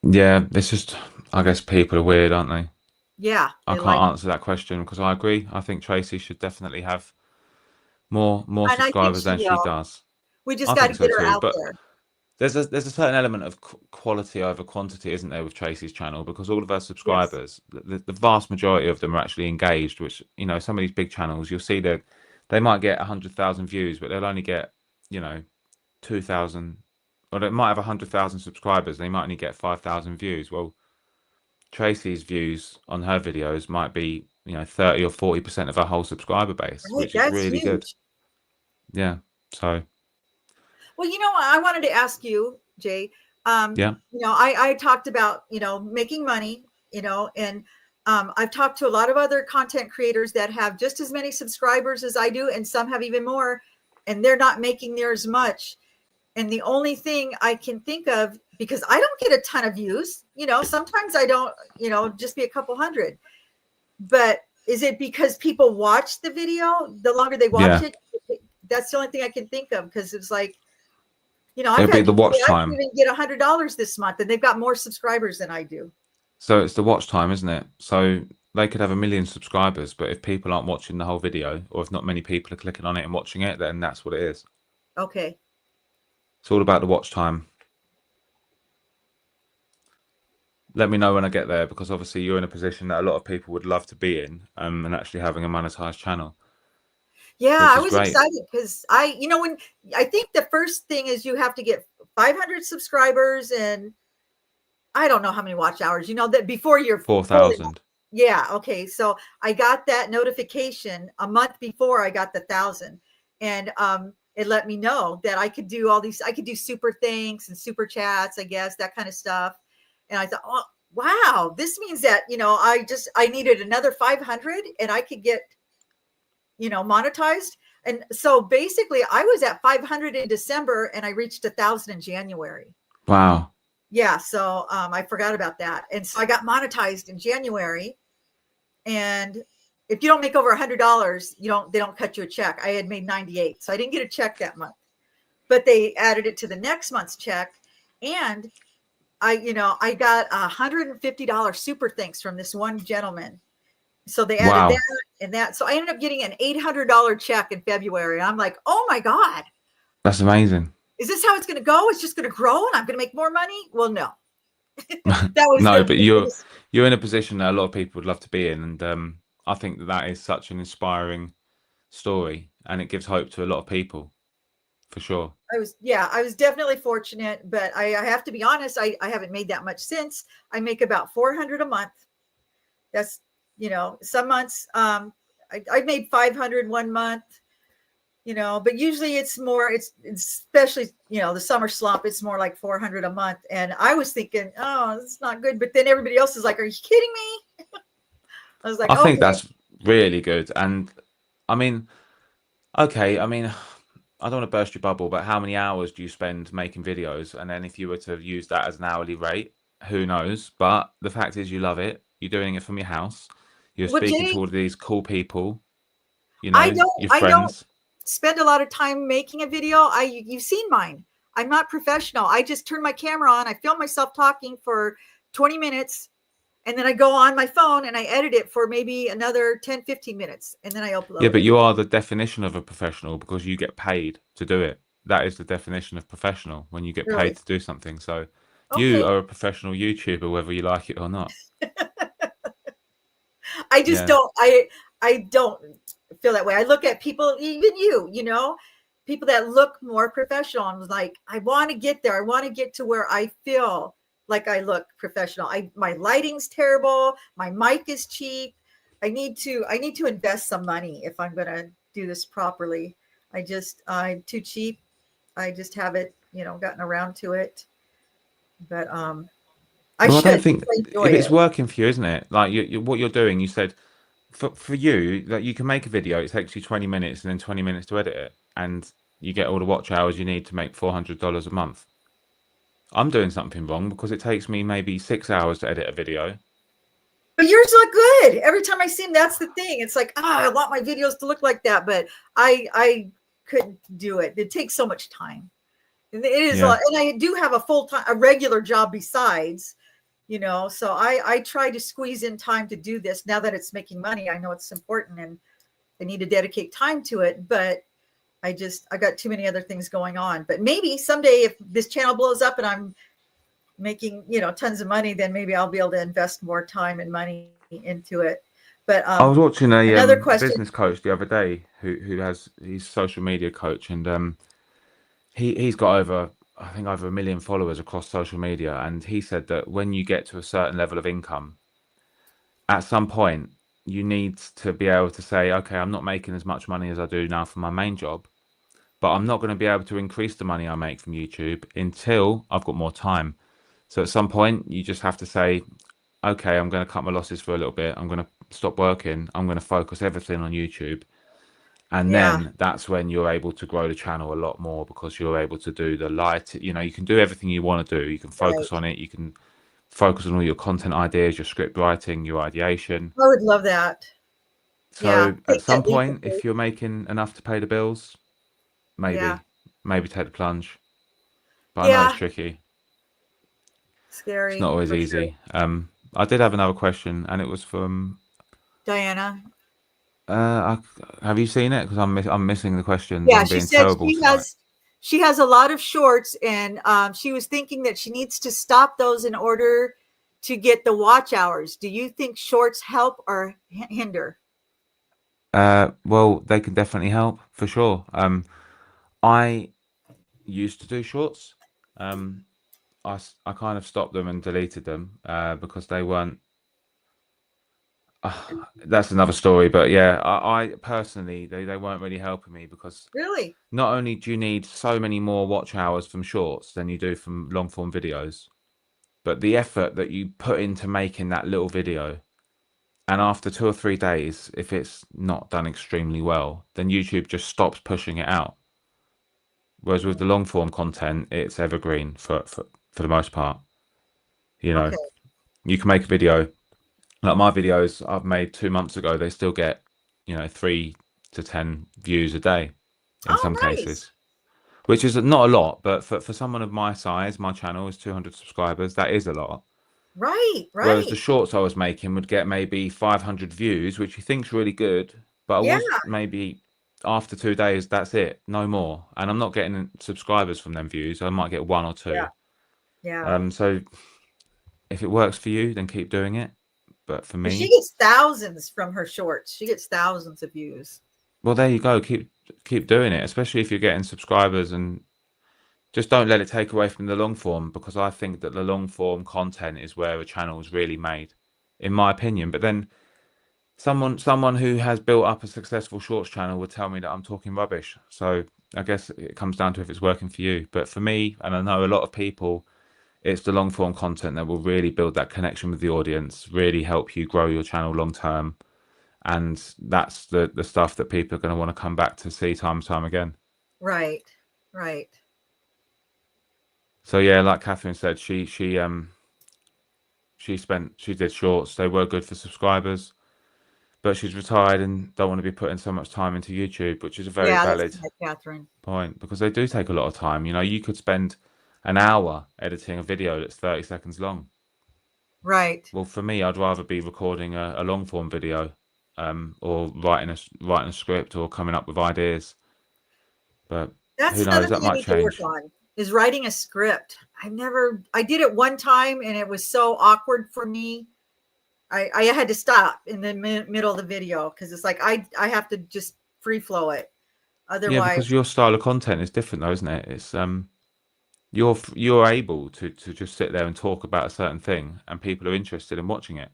Yeah. It's just, I guess people are weird, aren't they? Yeah, I they like, can't answer that question because I agree. I think Tracy should definitely have more and I think subscribers she than she will. does. We just I got think to so get her too. out But there. there's a certain element of quality over quantity, isn't there, with Tracy's channel? Because all of her Yes. subscribers, the vast majority of them are actually engaged. Which some of these big channels, you'll see that they might get 100,000 views, but they'll only get 2,000, or they might have 100,000 subscribers. They might only get 5,000 views. Well, Tracy's views on her videos might be 30 or 40% of her whole subscriber base, Right. which is That's really good. huge. Yeah. So Well, I wanted to ask you, Jay. yeah, I talked about making money, and I've talked to a lot of other content creators that have just as many subscribers as I do, and some have even more, and they're not making near as much. And the only thing I can think of, because I don't get a ton of views, sometimes I don't, just be a couple hundred. But is it because people watch the video? The longer they watch yeah, it, that's the only thing I can think of, because it's like, I've it'll be had the people say watch I can time. even get $100 this month, and they've got more subscribers than I do. So it's the watch time, isn't it? So they could have 1 million subscribers, but if people aren't watching the whole video, or if not many people are clicking on it and watching it, then that's what it is. Okay. It's all about the watch time. Let me know when I get there because obviously you're in a position that a lot of people would love to be in, and actually having a monetized channel, Yeah, which I is was great. excited because when I think the first thing is you have to get 500 subscribers, and I don't know how many watch hours, that before you're fully. 4,000. Yeah. Okay. So I got that notification a month before I got the 1,000, and it let me know that I could do all these. I could do super thanks and super chats, I guess, that kind of stuff. And I thought, oh wow, this means that I needed another 500, and I could get monetized. And so basically, I was at 500 in December, and I reached 1,000 in January. Wow. Yeah. So I forgot about that, and so I got monetized in January. And if you don't make over $100, they don't cut you a check. I had made 98, so I didn't get a check that month, but they added it to the next month's check. And I got $150 super thanks from this one gentleman. So they added Wow. that and that. So I ended up getting an $800 check in February. I'm like, oh my God, That's amazing. is this how it's going to go? It's just going to grow and I'm going to make more money? Well, no, that was No, but the biggest. you're in a position that a lot of people would love to be in, and I think that is such an inspiring story, and it gives hope to a lot of people for sure. I was definitely fortunate, but I have to be honest, I haven't made that much since. I make about 400 a month. That's, some months, I made 500 one month, but usually it's more, it's especially, the summer slump, it's more like 400 a month. And I was thinking, oh, it's not good. But then everybody else is like, are you kidding me? I was like, I think okay. that's really good, and I mean, okay, I mean, I don't want to burst your bubble, but how many hours do you spend making videos? And then if you were to use that as an hourly rate, who knows? But the fact is, you love it. You're doing it from your house. You're Well, speaking to Jay, all of these cool people, I don't, your I don't friends. spend a lot of time making a video. You've seen mine. I'm not professional. I just turn my camera on. I film myself talking for 20 minutes, and then I go on my phone and I edit it for maybe another 10, 15 minutes, and then I Yeah, upload but it. you are the definition of a professional because you get paid to do it. That is the definition of professional when you get paid Really? to do something. So you Okay. are a professional YouTuber, whether you like it or not. I just Yeah. don't I don't feel that way. I look at people, even people that look more professional. I'm like, I want to get there. I want to get to where I feel like I look professional. My lighting's terrible. My mic is cheap. I need to invest some money if I'm gonna do this properly. I'm too cheap. I just haven't, gotten around to it. But I Well, I don't should. think I enjoy if it's it. working for you, isn't it? Like what you're doing, you said for you that you can make a video, it takes you 20 minutes and then 20 minutes to edit it, and you get all the watch hours you need to make $400 a month. I'm doing something wrong because it takes me maybe 6 hours to edit a video. But yours look good. Every time I see them, that's the thing. It's like, I want my videos to look like that, but I couldn't do it. It takes so much time. And it is a Yeah. lot. And I do have a full time, a regular job besides, So I try to squeeze in time to do this now that it's making money. I know it's important and I need to dedicate time to it, but I got too many other things going on. But maybe someday if this channel blows up and I'm making, tons of money, then maybe I'll be able to invest more time and money into it. But I was watching a another question. business coach the other day he's a social media coach, and he's got I think over 1 million followers across social media, and he said that when you get to a certain level of income, at some point you need to be able to say, okay, I'm not making as much money as I do now from my main job, but I'm not going to be able to increase the money I make from YouTube until I've got more time. So at some point, you just have to say, okay, I'm going to cut my losses for a little bit. I'm going to stop working. I'm going to focus everything on YouTube. And Yeah, then that's when you're able to grow the channel a lot more, because you're able to do the light, you can do everything you want to do. You can focus right. on it. You can focus on all your content ideas, your script writing, your ideation. I would love that. Yeah, So at take some that leap of point, if faith. you're making enough to pay the bills, Yeah, maybe take the plunge. But I know it's yeah, tricky. It's not scary always for sure. easy. I did have another question, and it was from. Diana. Have you seen it? Because I'm missing the questions. Yeah, I'm she being said terrible tonight. she has a lot of shorts, and she was thinking that she needs to stop those in order to get the watch hours. Do you think shorts help or hinder? Well, they can definitely help for sure. I used to do shorts. Um, I kind of stopped them and deleted them because they weren't. That's another story, but yeah, I personally they weren't really helping me, because Really? not only do you need so many more watch hours from shorts than you do from long form videos, but the effort that you put into making that little video, and after 2 or 3 days, if it's not done extremely well, then YouTube just stops pushing it out. Whereas with the long form content, it's evergreen for the most part. You know, Okay. you can make a video like my videos I've made 2 months ago, they still get, 3 to 10 views a day in Oh, some nice. cases, which is not a lot, but for someone of my size, my channel is 200 subscribers, that is a lot. Right, Whereas the right. shorts I was making would get maybe 500 views, which you think's really good, but I Yeah, was maybe after 2 days, that's it, no more. And I'm not getting subscribers from them views. I might get one or yeah, two. yeah. So if it works for you, then keep doing it. But for But she me, gets thousands from her shorts. She gets thousands of views. well, there you go. Keep doing it, especially if you're getting subscribers, and just don't let it take away from the long form, because I think that the long form content is where a channel is really made, in my opinion. But then someone who has built up a successful shorts channel would tell me that I'm talking rubbish. So I guess it comes down to if it's working for you. But for me, and I know a lot of people, it's the long form content that will really build that connection with the audience, really help you grow your channel long term. And that's the stuff that people are going to want to come back to see time and time again. Right, right. So yeah, like Catherine said, she did shorts. They were good for subscribers, but she's retired and don't want to be putting so much time into YouTube, which is a very Yeah, that's valid like Catherine. point, because they do take a lot of time. You could spend an hour editing a video that's 30 seconds long. Right. Well, for me, I'd rather be recording a long form video, or writing a script or coming up with ideas. But who That's knows? another That thing I might need to work change. on is writing a script. I did it one time and it was so awkward for me. I had to stop in the middle of the video because it's like I have to just free flow it. Yeah, Otherwise, because your style of content is different, though, isn't it? It's you're able to just sit there and talk about a certain thing, and people are interested in watching it.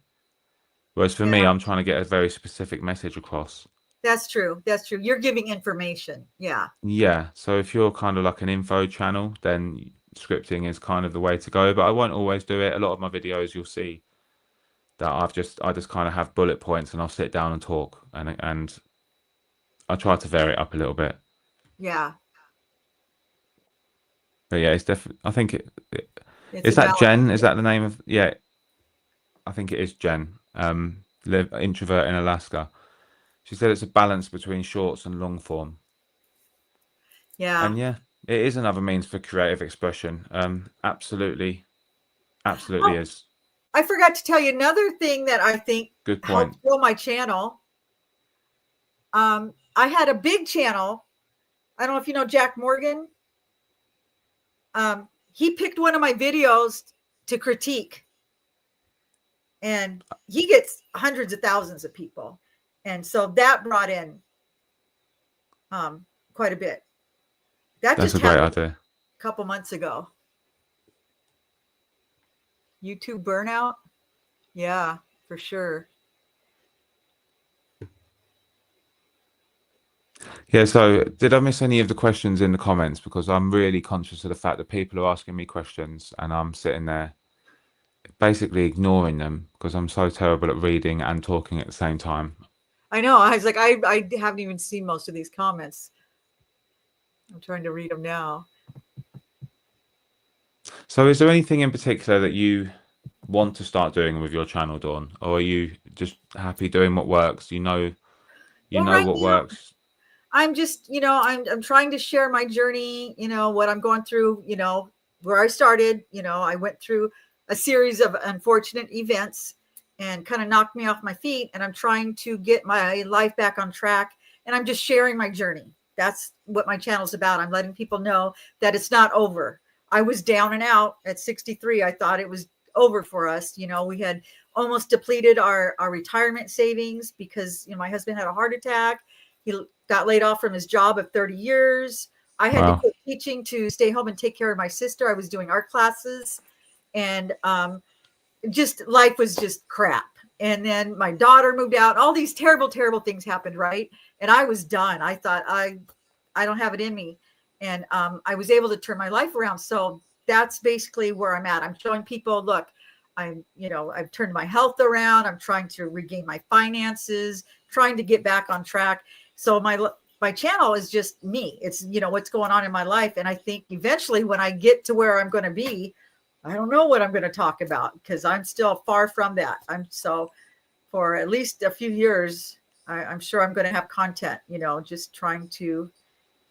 Whereas for me, yeah, I'm trying to get a very specific message across. that's true. That's true. You're giving information. Yeah, Yeah, so if you're kind of like an info channel, then scripting is kind of the way to go. But I won't always do it. A lot of my videos, you'll see that I just kind of have bullet points, and I'll sit down and talk, and I try to vary it up a little bit. yeah. But yeah, it's definitely. I think It's a is that balance. Jen? Is that the name of? Yeah, I think it is Jen. Live introvert in Alaska. She said it's a balance between shorts and long form. Yeah. And yeah, it is another means for creative expression. Absolutely, absolutely Oh, is. I forgot to tell you another thing that I think Good point. helped grow my channel. I had a big channel. I don't know if you know Jack Morgan. He picked one of my videos to critique, and he gets hundreds of thousands of people. And so that brought in quite a bit. That That's just a great happened idea. a couple months ago. YouTube burnout? Yeah, for sure. Yeah, so did I miss any of the questions in the comments? Because I'm really conscious of the fact that people are asking me questions and I'm sitting there basically ignoring them because I'm so terrible at reading and talking at the same time. I know. I was like, I haven't even seen most of these comments. I'm trying to read them now. So is there anything in particular that you want to start doing with your channel, Dawn? Or are you just happy doing what works? You know Well, right what now, works. I'm just, I'm trying to share my journey, what I'm going through, where I started, I went through a series of unfortunate events and kind of knocked me off my feet. And I'm trying to get my life back on track. And I'm just sharing my journey. That's what my channel's about. I'm letting people know that it's not over. I was down and out at 63. I thought it was over for us. We had almost depleted our retirement savings because, my husband had a heart attack. He got laid off from his job of 30 years. I had to Wow. quit teaching to stay home and take care of my sister. I was doing art classes, and just life was just crap. And then my daughter moved out. All these terrible, terrible things happened, right? And I was done. I thought I don't have it in me. And I was able to turn my life around. So that's basically where I'm at. I'm showing people, look, I've turned my health around. I'm trying to regain my finances, trying to get back on track. So my channel is just me. It's, what's going on in my life. And I think eventually when I get to where I'm going to be, I don't know what I'm going to talk about because I'm still far from that. So for at least a few years, I'm sure I'm going to have content, just trying to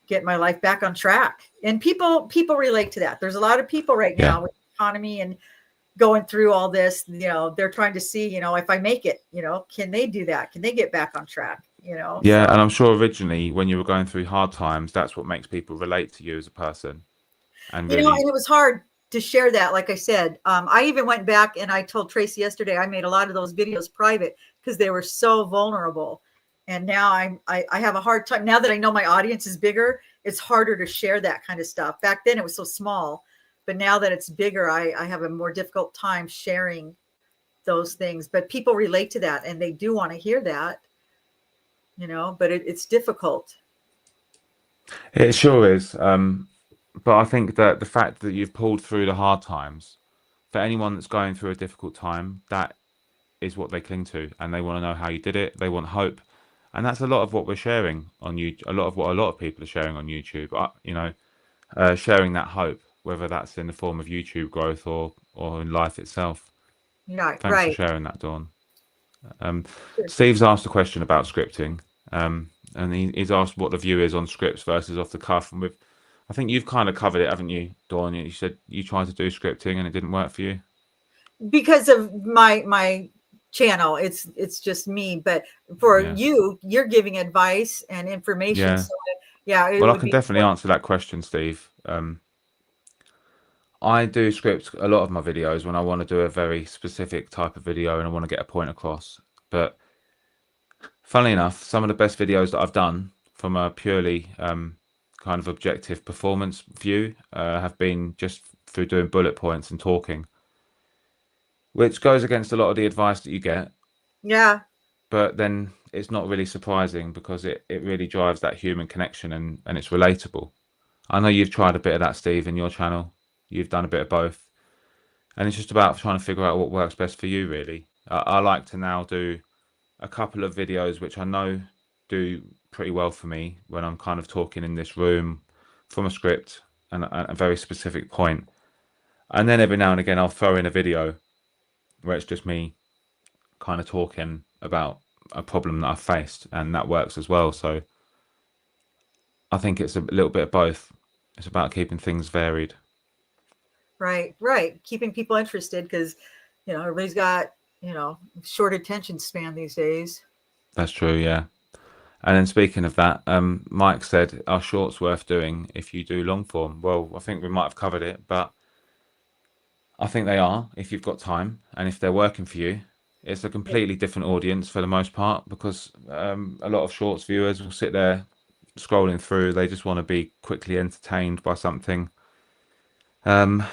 get my life back on track. And people relate to that. There's a lot of people right Yeah. now with the economy and going through all this, they're trying to see, if I make it, can they do that? Can they get back on track? Yeah, So, and I'm sure originally when you were going through hard times, that's what makes people relate to you as a person and really, and it was hard to share that. Like I said, I even went back and I told Tracy yesterday, I made a lot of those videos private because they were so vulnerable. And now I have a hard time now that I know my audience is bigger. It's harder to share that kind of stuff. Back then it was so small, but now that it's bigger, I have a more difficult time sharing those things. But people relate to that and they do want to hear that, but it's difficult. it sure is. But I think that the fact that you've pulled through the hard times, for anyone that's going through a difficult time, that is what they cling to, and they want to know how you did it. They want hope, and that's a lot of what we're sharing on YouTube. A lot of what a lot of people are sharing on YouTube. Sharing that hope, whether that's in the form of YouTube growth or in life itself. Right, Thanks for right. sharing that, Dawn. Steve's asked a question about scripting, and he's asked what the view is on scripts versus off the cuff. And I think you've kind of covered it, haven't you, Dawn? You said you tried to do scripting and it didn't work for you. Because of my channel, it's just me. But for Yeah, you're giving advice and information. yeah. So yeah, it Well, I would can be definitely important. answer that question, Steve. I do script a lot of my videos when I want to do a very specific type of video and I want to get a point across. But funnily enough, some of the best videos that I've done from a purely kind of objective performance view have been just through doing bullet points and talking, which goes against a lot of the advice that you get. Yeah, But then it's not really surprising because it really drives that human connection and it's relatable. I know you've tried a bit of that, Steve, in your channel. You've done a bit of both. And it's just about trying to figure out what works best for you, really. I like to now do a couple of videos which I know do pretty well for me when I'm kind of talking in this room from a script and a very specific point. And then every now and again, I'll throw in a video where it's just me kind of talking about a problem that I've faced, and that works as well. So I think it's a little bit of both. It's about keeping things varied. right, right. Keeping people interested because Everybody's got, short attention span these days. That's true, yeah. And then speaking of that, Mike said, are shorts worth doing if you do long form? Well, I think we might have covered it, but I think they are if you've got time and if they're working for you. It's a Yeah, completely different audience for the most part because a lot of shorts viewers will sit there scrolling through. They just want to be quickly entertained by something. Um,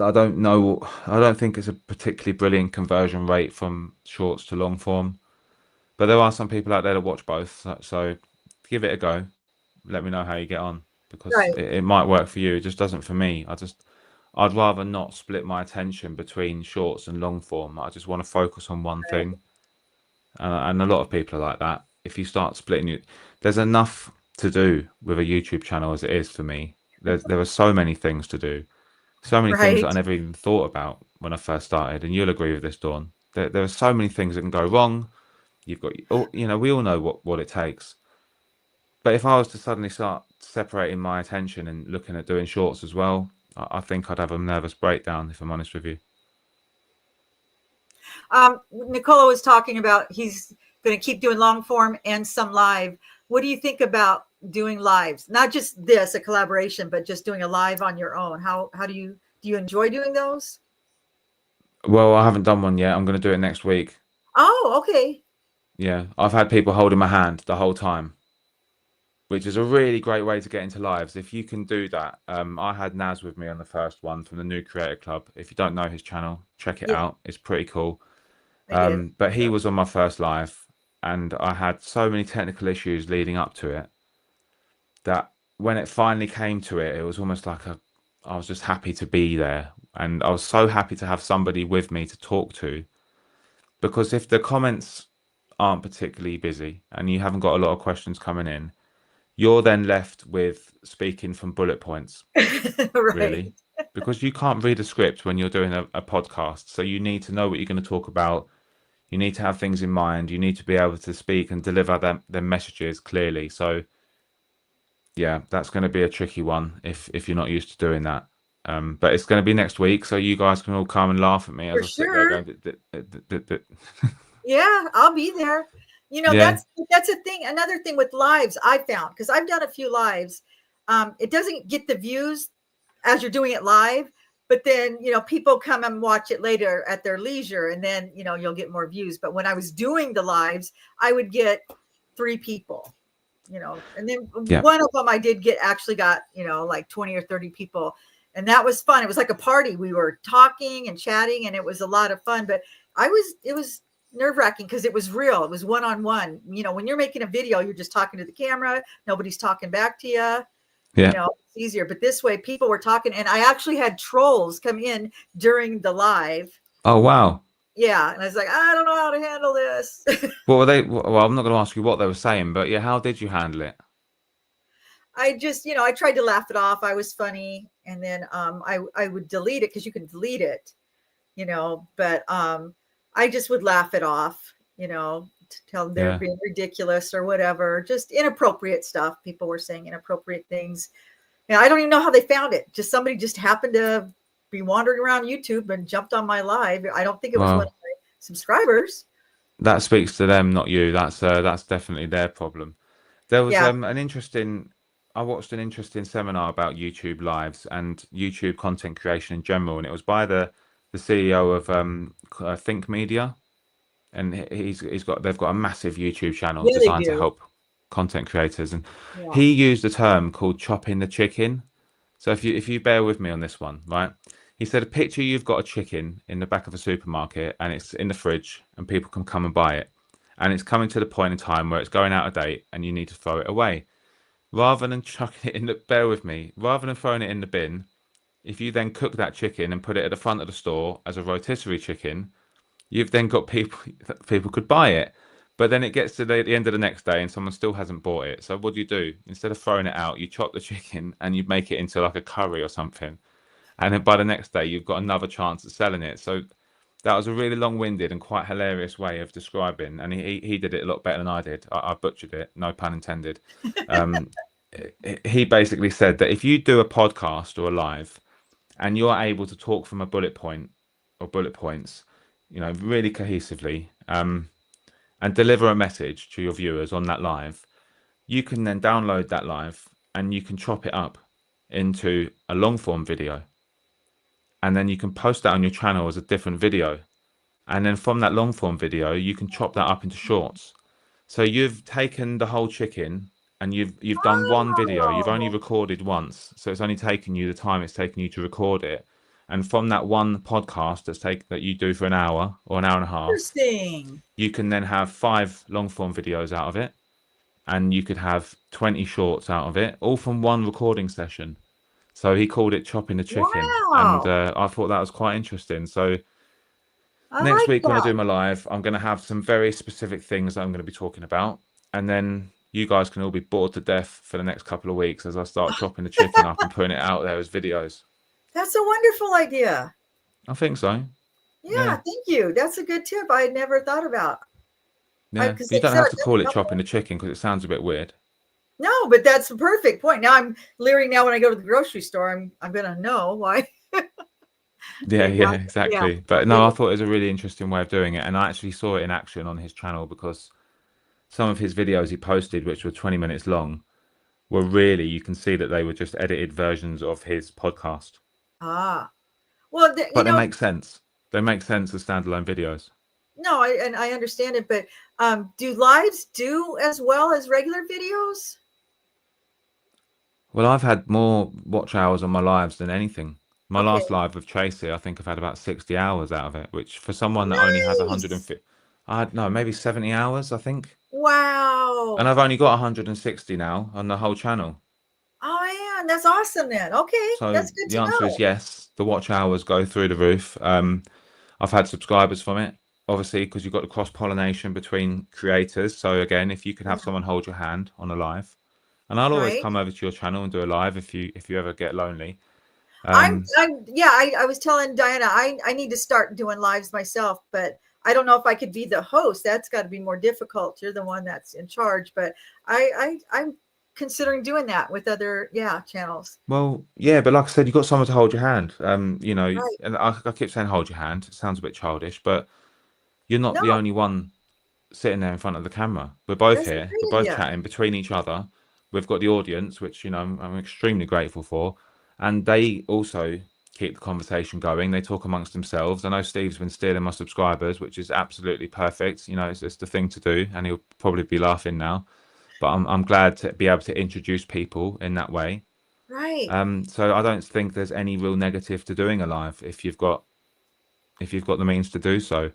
I don't know. I don't think it's a particularly brilliant conversion rate from shorts to long form, but there are some people out there that watch both. So give it a go. Let me know how you get on because right, it might work for you. It just doesn't for me. I'd rather not split my attention between shorts and long form. I just want to focus on one right, thing. And a lot of people are like that. If you start splitting it, there's enough to do with a YouTube channel as it is for me. There are so many things to do, so many things that I right. never even thought about when I first started. And you'll agree with this, Dawn. There are so many things that can go wrong. You've got, we all know what it takes. But if I was to suddenly start separating my attention and looking at doing shorts as well, I think I'd have a nervous breakdown, if I'm honest with you. Nicola was talking about he's going to keep doing long form and some live. What do you think about doing lives? Not just this, a collaboration, but just doing a live on your own. How do you enjoy doing those? Well, I haven't done one yet. I'm going to do it next week. Oh, okay. Yeah, I've had people holding my hand the whole time, which is a really great way to get into lives. If you can do that, I had Naz with me on the first one from the New Creator Club. If you don't know his channel, check it Yeah, out. It's pretty cool. I did. But he So, was on my first live, and I had so many technical issues leading up to it that when it finally came to it, it was almost like I was just happy to be there, and I was so happy to have somebody with me to talk to. Because if the comments aren't particularly busy and you haven't got a lot of questions coming in, you're then left with speaking from bullet points, right. really, because you can't read a script when you're doing a podcast. So you need to know what you're going to talk about. You need to have things in mind. You need to be able to speak and deliver them messages clearly. So yeah, that's going to be a tricky one if you're not used to doing that. But it's going to be next week, so you guys can all come and laugh at me For as I sit there sure. going, Yeah, I'll be there. yeah, That's a thing. Another thing with lives I found, because I've done a few lives, it doesn't get the views as you're doing it live, but then people come and watch it later at their leisure, and then you'll get more views. But when I was doing the lives, I would get 3 people, and then yeah, one of them I did get actually got like 20 or 30 people, and that was fun. It was like a party. We were talking and chatting, and it was a lot of fun. But it was nerve-wracking because it was real. It was one-on-one. When you're making a video, you're just talking to the camera, nobody's talking back to you. yeah. It's easier. But this way people were talking, and I actually had trolls come in during the live. Oh wow. Yeah, and I was like, I don't know how to handle this. What were they? Well, I'm not going to ask you what they were saying, but yeah, how did you handle it? I just, I tried to laugh it off. I was funny, and then I would delete it because you can delete it, but I just would laugh it off, to tell them they're Yeah, being ridiculous or whatever, just inappropriate stuff. People were saying inappropriate things. Yeah, I don't even know how they found it. Just somebody just happened to be wandering around YouTube and jumped on my live. I don't think it was one of well, my subscribers. that speaks to them, not you. That's definitely their problem. There was Yeah, an interesting. I watched an interesting seminar about YouTube lives and YouTube content creation in general, and it was by the CEO of Think Media, and he's got they've got a massive YouTube channel yeah, they designed to do. help content creators, and Yeah, he used a term called chopping the chicken. So if you bear with me on this one, right? He said, picture you've got a chicken in the back of a supermarket and it's in the fridge and people can come and buy it. And it's coming to the point in time where it's going out of date and you need to throw it away. Rather than chucking it in the, bear with me, rather than throwing it in the bin, if you then cook that chicken and put it at the front of the store as a rotisserie chicken, you've then got people could buy it. But then it gets to the end of the next day and someone still hasn't bought it. So what do? Instead of throwing it out, you chop the chicken and you make it into like a curry or something. And then by the next day, you've got another chance at selling it. So that was a really long-winded and quite hilarious way of describing. And he did it a lot better than I did. I butchered it, no pun intended. Um, he basically said that if you do a podcast or a live and you're able to talk from a bullet point or bullet points, really cohesively, and deliver a message to your viewers on that live, you can then download that live and you can chop it up into a long form video. And then you can post that on your channel as a different video. And then from that long form video, you can chop that up into shorts. So you've taken the whole chicken and you've done one video. You've only Oh, recorded once. So it's only taken you the time it's taken you to record it. And from that one podcast that you do for an hour or an hour and a half, interesting. you can then have 5 long form videos out of it, and you could have 20 shorts out of it, all from one recording session. So he called it chopping the chicken, and Wow. I thought that was quite interesting. So I next like week when I that. do my live, I'm going to have some very specific things that I'm going to be talking about, and then you guys can all be bored to death for the next couple of weeks as I start chopping the chicken up and putting it out there as videos. That's a wonderful idea. I think so. Yeah, Yeah, thank you. That's a good tip I had never thought about. yeah. Because You like I don't said, have to call it chopping the chicken because it sounds a bit weird. no, but that's a perfect point. Now I'm leering. Now when I go to the grocery store, I'm gonna know why. Yeah, Okay, yeah, well, yeah, exactly. But okay, no, I thought it was a really interesting way of doing it, and I actually saw it in action on his channel because some of his videos he posted, which were 20 minutes long, were really, you can see that they were just edited versions of his podcast. ah, well, But they make sense. They make sense as standalone videos. no, and I understand it, but do lives do as well as regular videos? Well, I've had more watch hours on my lives than anything. My Okay, last live with Tracy, I think I've had about 60 hours out of it, which for someone that only has nice. 150, I had, no, maybe 70 hours, I think. And Wow. I've only got 160 now on the whole channel. Oh man, that's awesome then. Okay, So that's good the to answer is know. yes. The watch hours go through the roof. I've had subscribers from it, obviously, because you've got the cross pollination between creators. So again, if you could have Yeah, someone hold your hand on a live, and I'll always right. come over to your channel and do a live if you ever get lonely. I'm, Um, I'm, yeah, I was telling Diana, I need to start doing lives myself, but I don't know if I could be the host. That's got to be more difficult. You're the one that's in charge, but I'm considering doing that with other, yeah, channels. well, yeah, but like I said, you've got someone to hold your hand. Right. And I keep saying hold your hand. It sounds a bit childish, but you're not No, the only one sitting there in front of the camera. We're both that's a here. We're great both idea. chatting between each other. We've got the audience, which I'm extremely grateful for, and they also keep the conversation going. They talk amongst themselves. I know Steve's been stealing my subscribers, which is absolutely perfect. It's the thing to do, and he'll probably be laughing now. But I'm glad to be able to introduce people in that way. Right. So I don't think there's any real negative to doing a live if you've got the means to do so.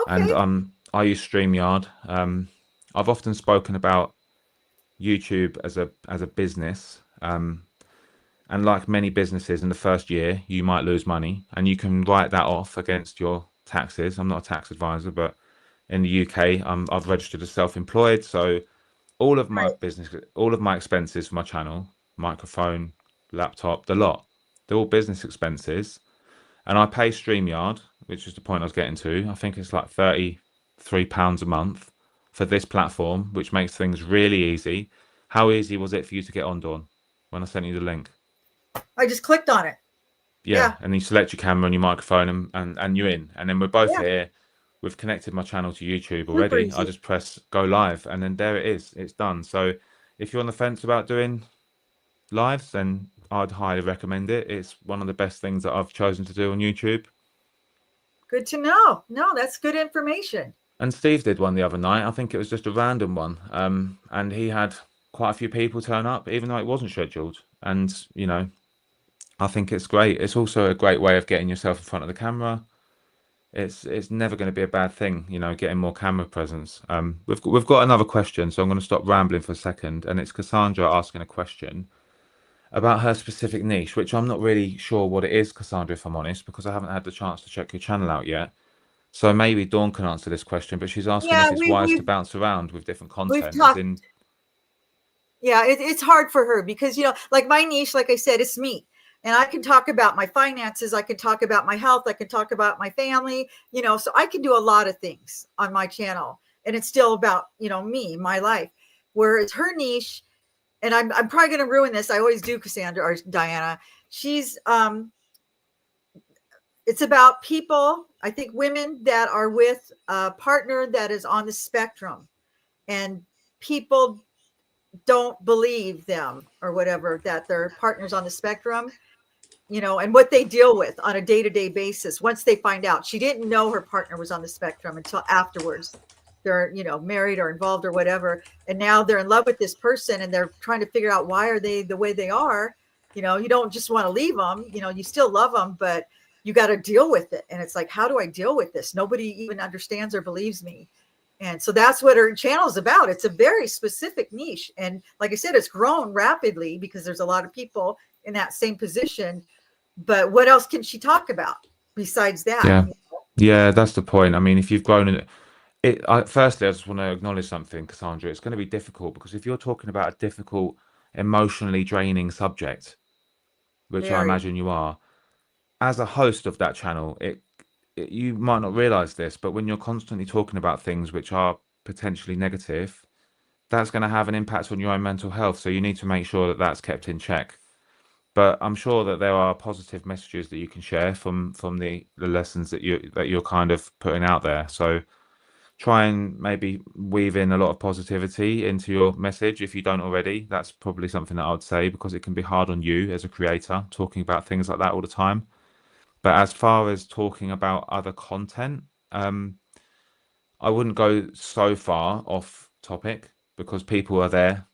And Okay. I use StreamYard. I've often spoken about YouTube as a business. And like many businesses in the first year, you might lose money and you can write that off against your taxes. I'm not a tax advisor, but in the UK, I've registered as self-employed. So Right. all of my expenses for my channel, microphone, laptop, the lot, they're all business expenses. And I pay StreamYard, which is the point I was getting to. I think it's like £33 a month for this platform, which makes things really easy. How easy was it for you to get on, Dawn, when I sent you the link? I just clicked on it. Yeah, Yeah. and you select your camera and your microphone, and you're in. And then we're both Yeah. here. We've connected my channel to YouTube Super already. I easy. just press go live, and then there it is. It's done. So if you're on the fence about doing lives, then I'd highly recommend it. It's one of the best things that I've chosen to do on YouTube. Good to know. No, that's good information. And Steve did one the other night. I think it was just a random one. And he had quite a few people turn up, even though it wasn't scheduled. And, I think it's great. It's also a great way of getting yourself in front of the camera. It's never going to be a bad thing, getting more camera presence. We've got another question, so I'm going to stop rambling for a second. And it's Cassandra asking a question about her specific niche, which I'm not really sure what it is, Cassandra, if I'm honest, because I haven't had the chance to check your channel out yet. So maybe Dawn can answer this question, but she's asking Yeah, if it's wise to bounce around with different we've content, as talked. in, Yeah, it's hard for her because like my niche, like I said, it's me. And I can talk about my finances, I can talk about my health, I can talk about my family, so I can do a lot of things on my channel. And it's still about, me, my life. Whereas her niche, and I'm probably gonna ruin this. I always do, Cassandra or Diana. She's it's about people, I think women that are with a partner that is on the spectrum, and people don't believe them or whatever, that their partner's on the spectrum, and what they deal with on a day-to-day basis. Once they find out, she didn't know her partner was on the spectrum until afterwards. They're, married or involved or whatever, and now they're in love with this person, and they're trying to figure out why are they the way they are. You don't just want to leave them. You still love them, but you got to deal with it. And it's like, how do I deal with this? Nobody even understands or believes me. And so that's what her channel is about. It's a very specific niche. And like I said, it's grown rapidly because there's a lot of people in that same position. But what else can she talk about besides that? Yeah, yeah, that's the point. I mean, if you've grown in firstly, I just want to acknowledge something, Cassandra. It's going to be difficult because if you're talking about a difficult, emotionally draining subject, which I Very, imagine you are, as a host of that channel, you might not realize this, but when you're constantly talking about things which are potentially negative, that's going to have an impact on your own mental health. So you need to make sure that that's kept in check. But I'm sure that there are positive messages that you can share from the lessons that you're kind of putting out there. So try and maybe weave in a lot of positivity into your message if you don't already. That's probably something that I would say, because it can be hard on you as a creator talking about things like that all the time. But as far as talking about other content, I wouldn't go so far off topic, because people are there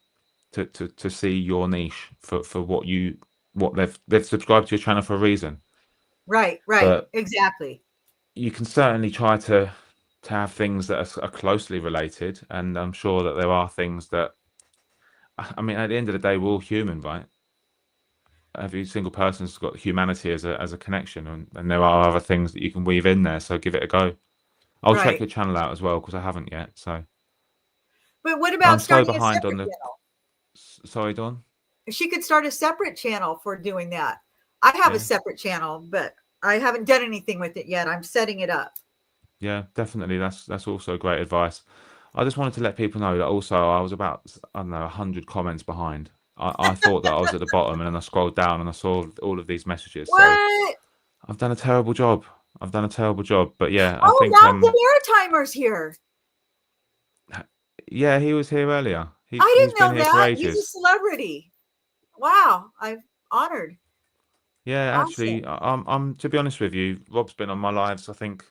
to see your niche for what they've subscribed to your channel for a reason. right, But exactly. you can certainly try to have things that are closely related, and I'm sure that there are things that, I mean, at the end of the day, we're all human, right? Every single person's got humanity as a connection, and there are other things that you can weave in there. So give it a go. I'll check Right. your channel out as well, because I haven't yet. So But what I'm about so starting a behind on separate the. channel? Sorry, Don. She could start a separate channel for doing that. I have a Yeah, separate channel, but I haven't done anything with it yet. I'm setting it up. yeah, definitely. That's also great advice. I just wanted to let people know that also I was about, I don't know, 100 comments behind. I thought that I was at the bottom, and then I scrolled down and I saw all of these messages. So What? I've done a terrible job. I've done a terrible job. But yeah, I Oh, think now the Maritimer's here. yeah, he was here earlier. He's I he's didn't been know here for that. He's a ages. celebrity. Wow. I'm honored. Yeah, actually, Awesome. I'm to be honest with you, Rob's been on my lives, I think,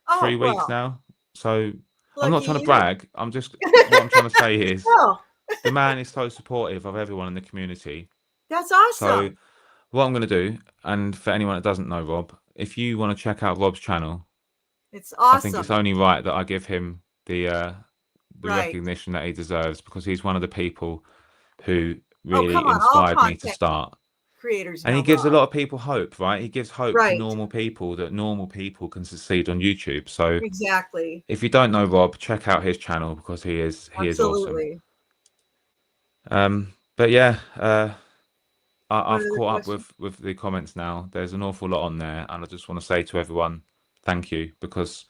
Oh, 3 weeks well, now. So I'm not lucky trying to you. brag. I'm just what I'm trying to say is Oh, the man is so supportive of everyone in the community. that's So awesome. what I'm going to do, and for anyone that doesn't know Rob, if you want to check out Rob's channel, It's I think it's awesome. only right that I give him the Right. recognition that he deserves, because he's one of the people who Oh, really come on. All inspired me to content start. creators And he know gives a Rob. lot of people hope, right? He gives hope to Right. normal people that normal people can succeed on YouTube. So Exactly. if you don't know Rob, check out his channel, because he is awesome. Absolutely. But yeah, What I've other caught up question? with the comments now. There's an awful lot on there, and I just want to say to everyone, thank you, because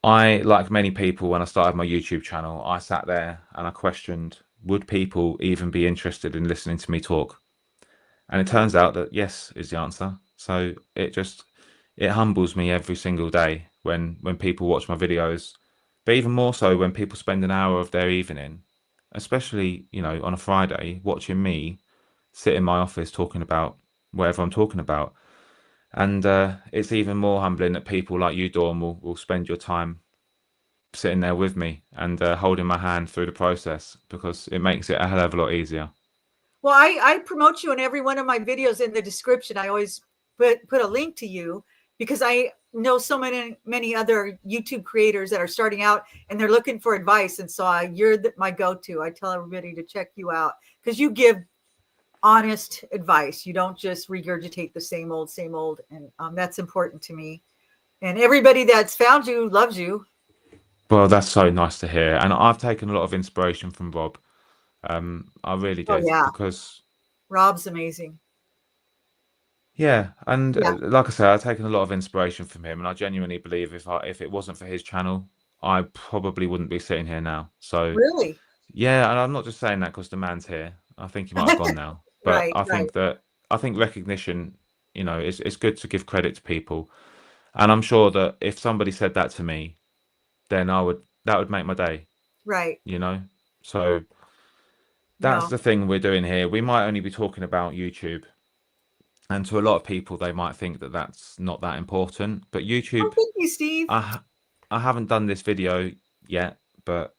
I, like many people, when I started my YouTube channel, I sat there and I questioned, would people even be interested in listening to me talk? And it turns out that yes is the answer. So it humbles me every single day when people watch my videos, but even more so when people spend an hour of their evening, especially, on a Friday, watching me sit in my office talking about whatever I'm talking about. And it's even more humbling that people like you, Dawn, will spend your time sitting there with me and holding my hand through the process, because it makes it a hell of a lot easier. Well, I promote you in every one of my videos. In the description, I always put a link to you, because I know so many other YouTube creators that are starting out and they're looking for advice. And so you're my go-to. I tell everybody to check you out because you give honest advice. You don't just regurgitate the same old. And that's important to me. And everybody that's found you loves you. Well, that's so nice to hear. And I've taken a lot of inspiration from Rob. I really Oh, did, yeah. because Rob's amazing. yeah, and Yeah. like I said, I've taken a lot of inspiration from him, and I genuinely believe if it wasn't for his channel, I probably wouldn't be sitting here now. So Really? yeah, and I'm not just saying that because the man's here. I think he might have gone now, but Right. I Right. think recognition, you know, it's good to give credit to people. And I'm sure that if somebody said that to me, then that would make my day, Right. you know? So that's No. the thing we're doing here. We might only be talking about YouTube, and to a lot of people, they might think that that's not that important. But Oh, YouTube, thank you, Steve. I ha- I haven't done this video yet, but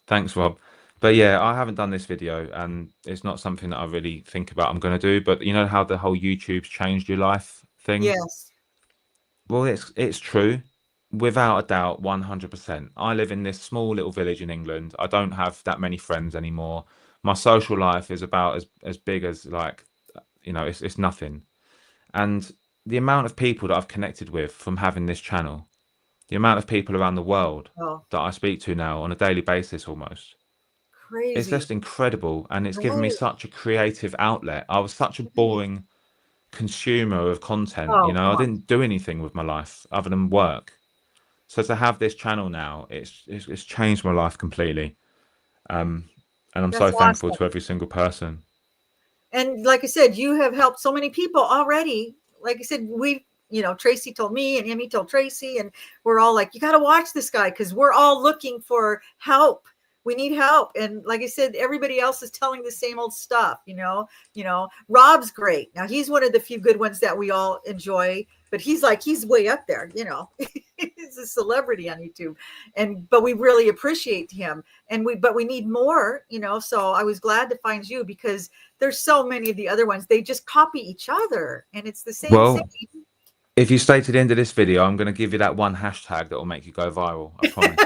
thanks, Rob. But yeah, I haven't done this video, and it's not something that I really think about I'm going to do. But you know how the whole YouTube's changed your life thing? Yes. Well, it's true, without a doubt, 100%. I live in this small little village in England. I don't have that many friends anymore. My social life is about as big as, like, you know, it's nothing. And the amount of people that I've connected with from having this channel, the amount of people around the world Oh, that I speak to now on a daily basis almost, it's crazy. just incredible. And it's given me Right. such a creative outlet. I was such a Right. boring consumer of content, you Oh, know, come I on. didn't do anything with my life other than work. So to have this channel now, it's changed my life completely. Um, and I'm so That's thankful awesome. to every single person. And like I said, you have helped so many people already. Like I said, Tracy told me and Emmy told Tracy, and we're all like, you got to watch this guy because we're all looking for help. We need help. And like I said, everybody else is telling the same old stuff. Rob's great. Now he's one of the few good ones that we all enjoy, but he's way up there. He's a celebrity on YouTube. But we really appreciate him. But we need more. So I was glad to find you because there's so many of the other ones. They just copy each other and it's the same thing. Well, if you stay to the end of this video, I'm going to give you that one hashtag that will make you go viral. I promise.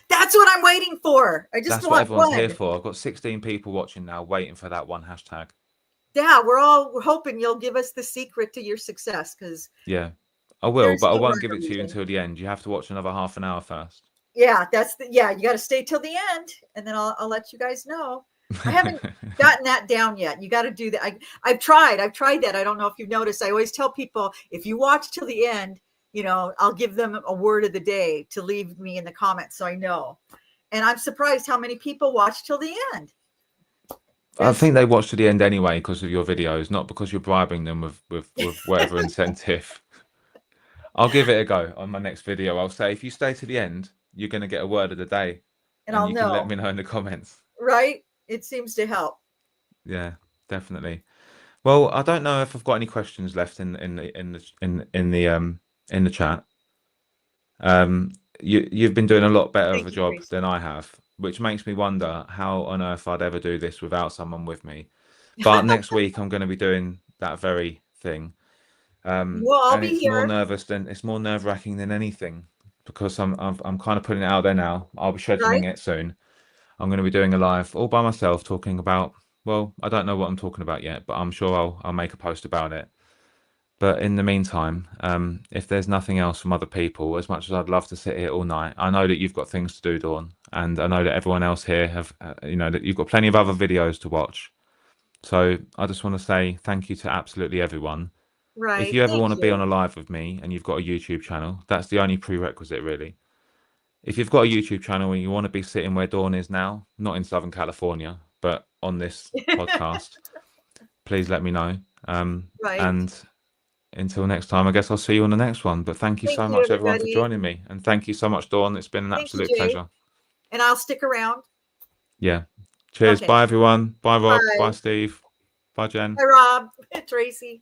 That's what I'm waiting for. I just That's what want everyone's here one. for. I've got 16 people watching now waiting for that one hashtag. Yeah, we're hoping you'll give us the secret to your success because Yeah, I will, there's but I no won't rhyme give or it to you reason. until the end. You have to watch another half an hour first. Yeah, you got to stay till the end, and then I'll let you guys know. I haven't gotten that down yet. You got to do that. I've tried that. I don't know if you've noticed. I always tell people if you watch till the end, I'll give them a word of the day to leave me in the comments so I know. And I'm surprised how many people watch till the end. I That's think they watch to the end anyway because of your videos, not because you're bribing them with whatever incentive. I'll give it a go on my next video. I'll say, if you stay to the end, you're going to get a word of the day, and and I'll you can let know, me know in the comments. right? It seems to help. Yeah, definitely. Well, I don't know if I've got any questions left in the chat. You've been doing a lot better of Thank a you, job Tracy. than I have, which makes me wonder how on earth I'd ever do this without someone with me. But next week I'm going to be doing that very thing. Well, I'll And be it's more here, it's more nerve-wracking than anything because I'm kind of putting it out there now. I'll be right? scheduling it soon. I'm going to be doing a live all by myself talking about, well, I don't know what I'm talking about yet, but I'm sure I'll make a post about it. But in the meantime, if there's nothing else from other people, as much as I'd love to sit here all night, I know that you've got things to do, Dawn, and I know that everyone else here have, that you've got plenty of other videos to watch. So I just want to say thank you to absolutely everyone. If Right. you ever Thank want to be on you. a live with me and you've got a YouTube channel, that's the only prerequisite, really. If you've got a YouTube channel and you want to be sitting where Dawn is now, not in Southern California, but on this podcast, please let me know. Right. And until next time, I guess I'll see you on the next one. But thank you Thank so you, much, everyone, for everybody. joining me. And thank you so much, Dawn. It's been an Thank you, absolute Jay. pleasure. And I'll stick around. Yeah. Cheers. Okay. Bye, everyone. Bye, Rob. Bye, Bye. Steve. Bye, Jen. Bye, Rob. Tracy.